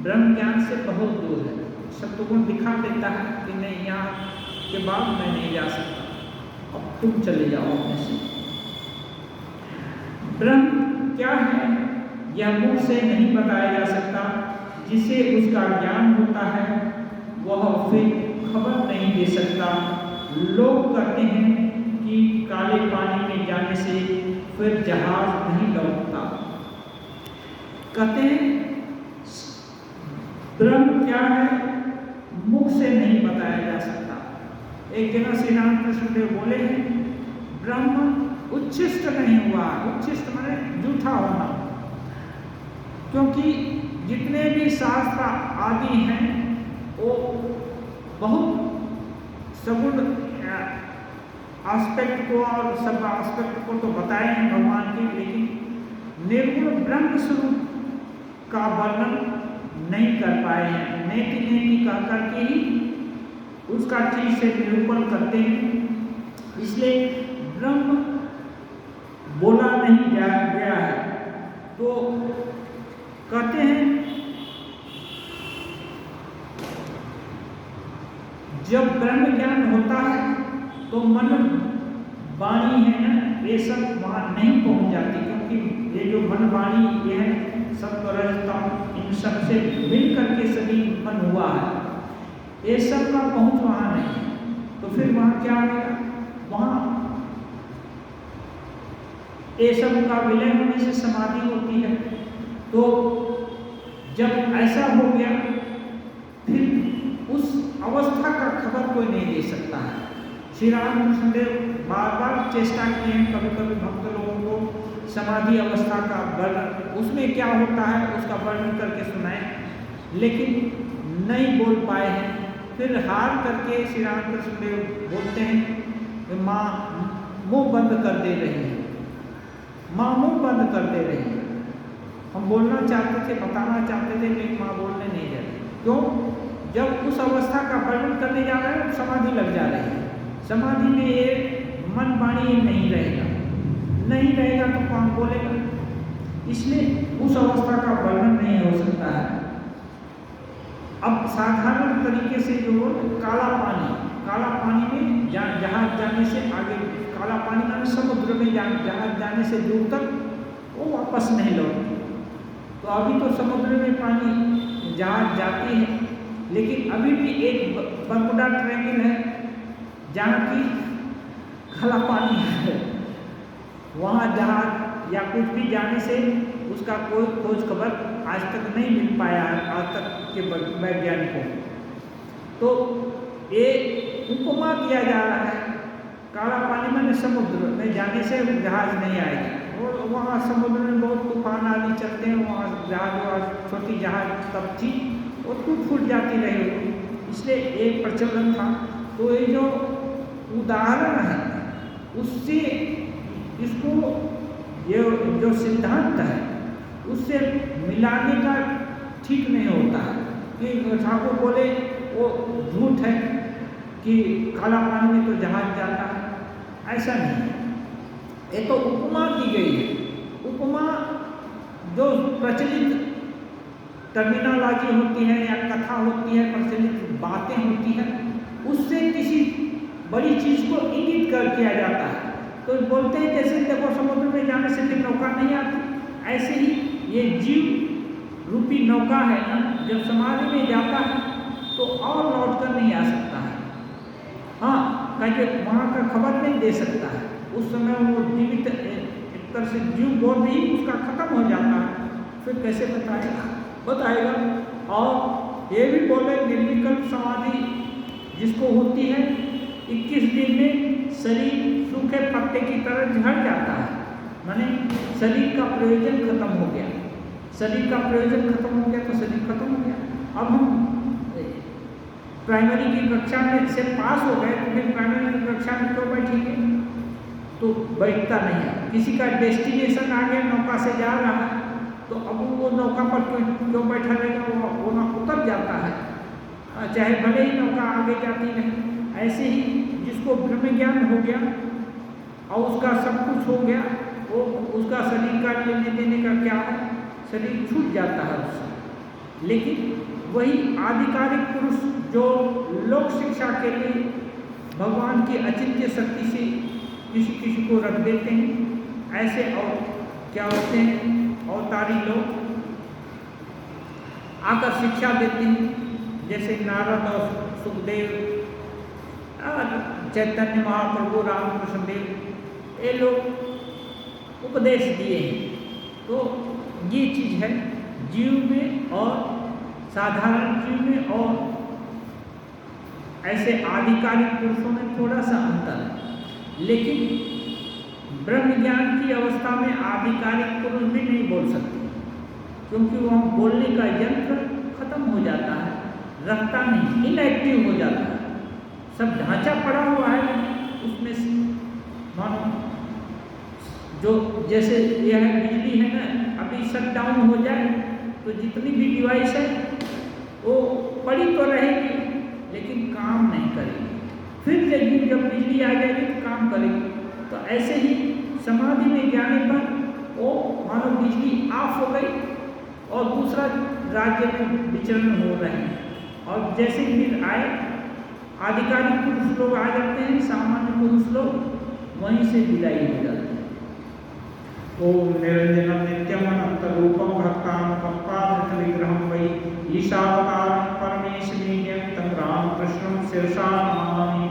ब्रह्म ज्ञान से बहुत दूर है। सत्वगुण दिखा देता है कि नहीं, यहाँ के बाद मैं नहीं जा सकता, अब तुम चले जाओ अपने से। ब्रह्म क्या है यह मुख से नहीं बताया जा सकता, जिसे उसका ज्ञान होता है वह फिर खबर नहीं दे सकता। लोग कहते हैं कि काले पानी में जाने से फिर जहाज नहीं लौटता। कहते हैं ब्रह्म क्या है मुख से नहीं बताया जा सकता। एक जगह श्री रामकृष्ण देव बोले हैं, ब्रह्म उच्छिष्ट नहीं हुआ, उच्छिष्ट माने झूठा होना, क्योंकि जितने भी शास्त्र आदि हैं वो बहुत सगुण एस्पेक्ट को और सब एस्पेक्ट को तो बताए हैं भगवान के, लेकिन निर्गुण ब्रह्म स्वरूप का वर्णन नहीं कर पाए हैं। नेति नेति कह करके ही उसका ठीक से निरूपण करते हैं, इसलिए ब्रह्म बोला नहीं गया है। तो कहते हैं जब ब्रह्म ज्ञान होता है तो मन वाणी है ना, ये सब वहां नहीं पहुंच जाती, क्योंकि ये जो मन वाणी ये है सत्व रज तम इन सब से मिल करके सभी मन हुआ है, ये सब का पहुंच वहां नहीं। तो फिर वहां क्या होगा, वहां ये सब का विलय होने से समाधि होती है। तो जब ऐसा हो गया फिर उस अवस्था का खबर कोई नहीं दे सकता है। श्री रामकृष्ण देव बार बार चेष्टा किए हैं कभी कभी भक्त लोगों को समाधि अवस्था का वर्णन, उसमें क्या होता है उसका वर्णन करके सुनाए, लेकिन नहीं बोल पाए हैं। फिर हार करके श्री रामकृष्ण देव बोलते हैं कि माँ मुंह बंद कर दे रही है, माँ मुंह बंद कर दे रही है। हम बोलना चाहते थे, बताना चाहते थे, लेकिन माँ बोलने नहीं दे रही। क्यों? जब उस अवस्था का वर्णन करने जा रहे हैं समाधि लग जा रही है। समाधि में एक मन वाणी नहीं रहेगा, नहीं रहेगा तो कौन बोलेगा? इसलिए उस अवस्था का वर्णन नहीं हो सकता है। अब साधारण तरीके से जो काला पानी में जहाज जाने से आगे, काला पानी में समुद्र में जहाज जाने से दूर तक वो वापस नहीं लौटती। तो अभी तो समुद्र में पानी जहाज जाती है, लेकिन अभी भी एक बरमुडा ट्रायंगल है जहाँ की काला पानी है, वहाँ जहाज या कुछ भी जाने से उसका कोई खोज खबर आज तक नहीं मिल पाया है, आज तक के वैज्ञानिकों को। तो ये उपमा दिया जा रहा है, काला पानी में समुद्र में जाने से जहाज नहीं आएगा, और वहाँ समुद्र में बहुत तूफान आदि चलते हैं, वहाँ जहाज छोटी जहाज तब थी वो टूट फूट जाती रही, इसलिए एक प्रचलन था। तो ये जो उदाहरण है उससे इसको ये जो सिद्धांत है उससे मिलाने का ठीक नहीं होता है कि ठाकुर बोले वो झूठ है कि काला पानी में तो जहाज जाता है, ऐसा नहीं है। ये तो उपमा दी गई है। उपमा जो प्रचलित टर्मिनोलॉजी होती है या कथा होती है, प्रचलित बातें होती हैं, उससे किसी बड़ी चीज़ को इंगित कर किया जाता है। तो बोलते हैं जैसे देखो समुद्र में जाने से फिर नौका नहीं आती, ऐसे ही ये जीव रूपी नौका है ना, जब समाधि में जाता है तो और लौट कर नहीं आ सकता है। हाँ, कहीं वहाँ का खबर नहीं दे सकता है, उस समय वो जीवित एक तरह से जीव बोध ही उसका खत्म हो जाता है, फिर कैसे बताएगा। और ये भी बोले निर्विकल्प समाधि जिसको होती है 21 दिन में शरीर सूखे पत्ते की तरह झड़ जाता है, माने शरीर का प्रयोजन खत्म हो गया। शरीर का प्रयोजन खत्म हो गया तो शरीर खत्म हो गया। अब हम प्राइमरी की कक्षा में से पास हो गए तो फिर प्राइमरी की कक्षा में क्यों बैठेंगे? तो बैठता नहीं है। किसी का डेस्टिनेशन आ गया, नौका से जा रहा है, तो अब वो नौका पर क्यों बैठा रहेगा? वो ना उतर जाता है, चाहे भले ही नौका आगे जाती नहीं। ऐसे ही जिसको ब्रह्म ज्ञान हो गया और उसका सब कुछ हो गया, वो उसका शरीर का लेने देने का क्या है, शरीर छूट जाता है उससे। लेकिन वही आधिकारिक पुरुष जो लोक शिक्षा के लिए भगवान की अचिंत्य शक्ति से किसी किसी को रख देते हैं, ऐसे और क्या होते हैं अवतारी लोग आकर शिक्षा देते हैं, जैसे नारद और सुखदेव, चैतन्य महाप्रभु, रामकृष्ण देव, ये लोग उपदेश दिए हैं। तो ये चीज़ है जीव में और साधारण जीव में और ऐसे आधिकारिक पुरुषों में थोड़ा सा अंतर है। लेकिन ब्रह्म ज्ञान की अवस्था में आधिकारिक पुरुष भी नहीं बोल सकते, क्योंकि वह बोलने का यंत्र खत्म हो जाता है, रखता नहीं, इनएक्टिव हो जाता है। सब ढांचा पड़ा हुआ है, उसमें मानो जो जैसे यह बिजली है ना, अभी शट डाउन हो जाए तो जितनी भी डिवाइस है वो पड़ी तो रहेगी लेकिन काम नहीं करेगी, फिर लेकिन जब बिजली आ जाएगी तो काम करेगी। तो ऐसे ही समाधि में जाने पर वो मानो बिजली ऑफ हो गई और दूसरा राज्य में विचरण हो रहे हैं, और जैसे फिर आए आधिकारिक पुरुष लोग आ जाते हैं, सामान्य पुरुष लोग वहीं से विदाई हो जाते हैं। ओम निरंजनम नित्यम अनंत रूपम भक्तानुकंपाधृत विग्रहम वै ईशावतारं परमेश मीड्यं तं रामकृष्णं शिरसा नमामि।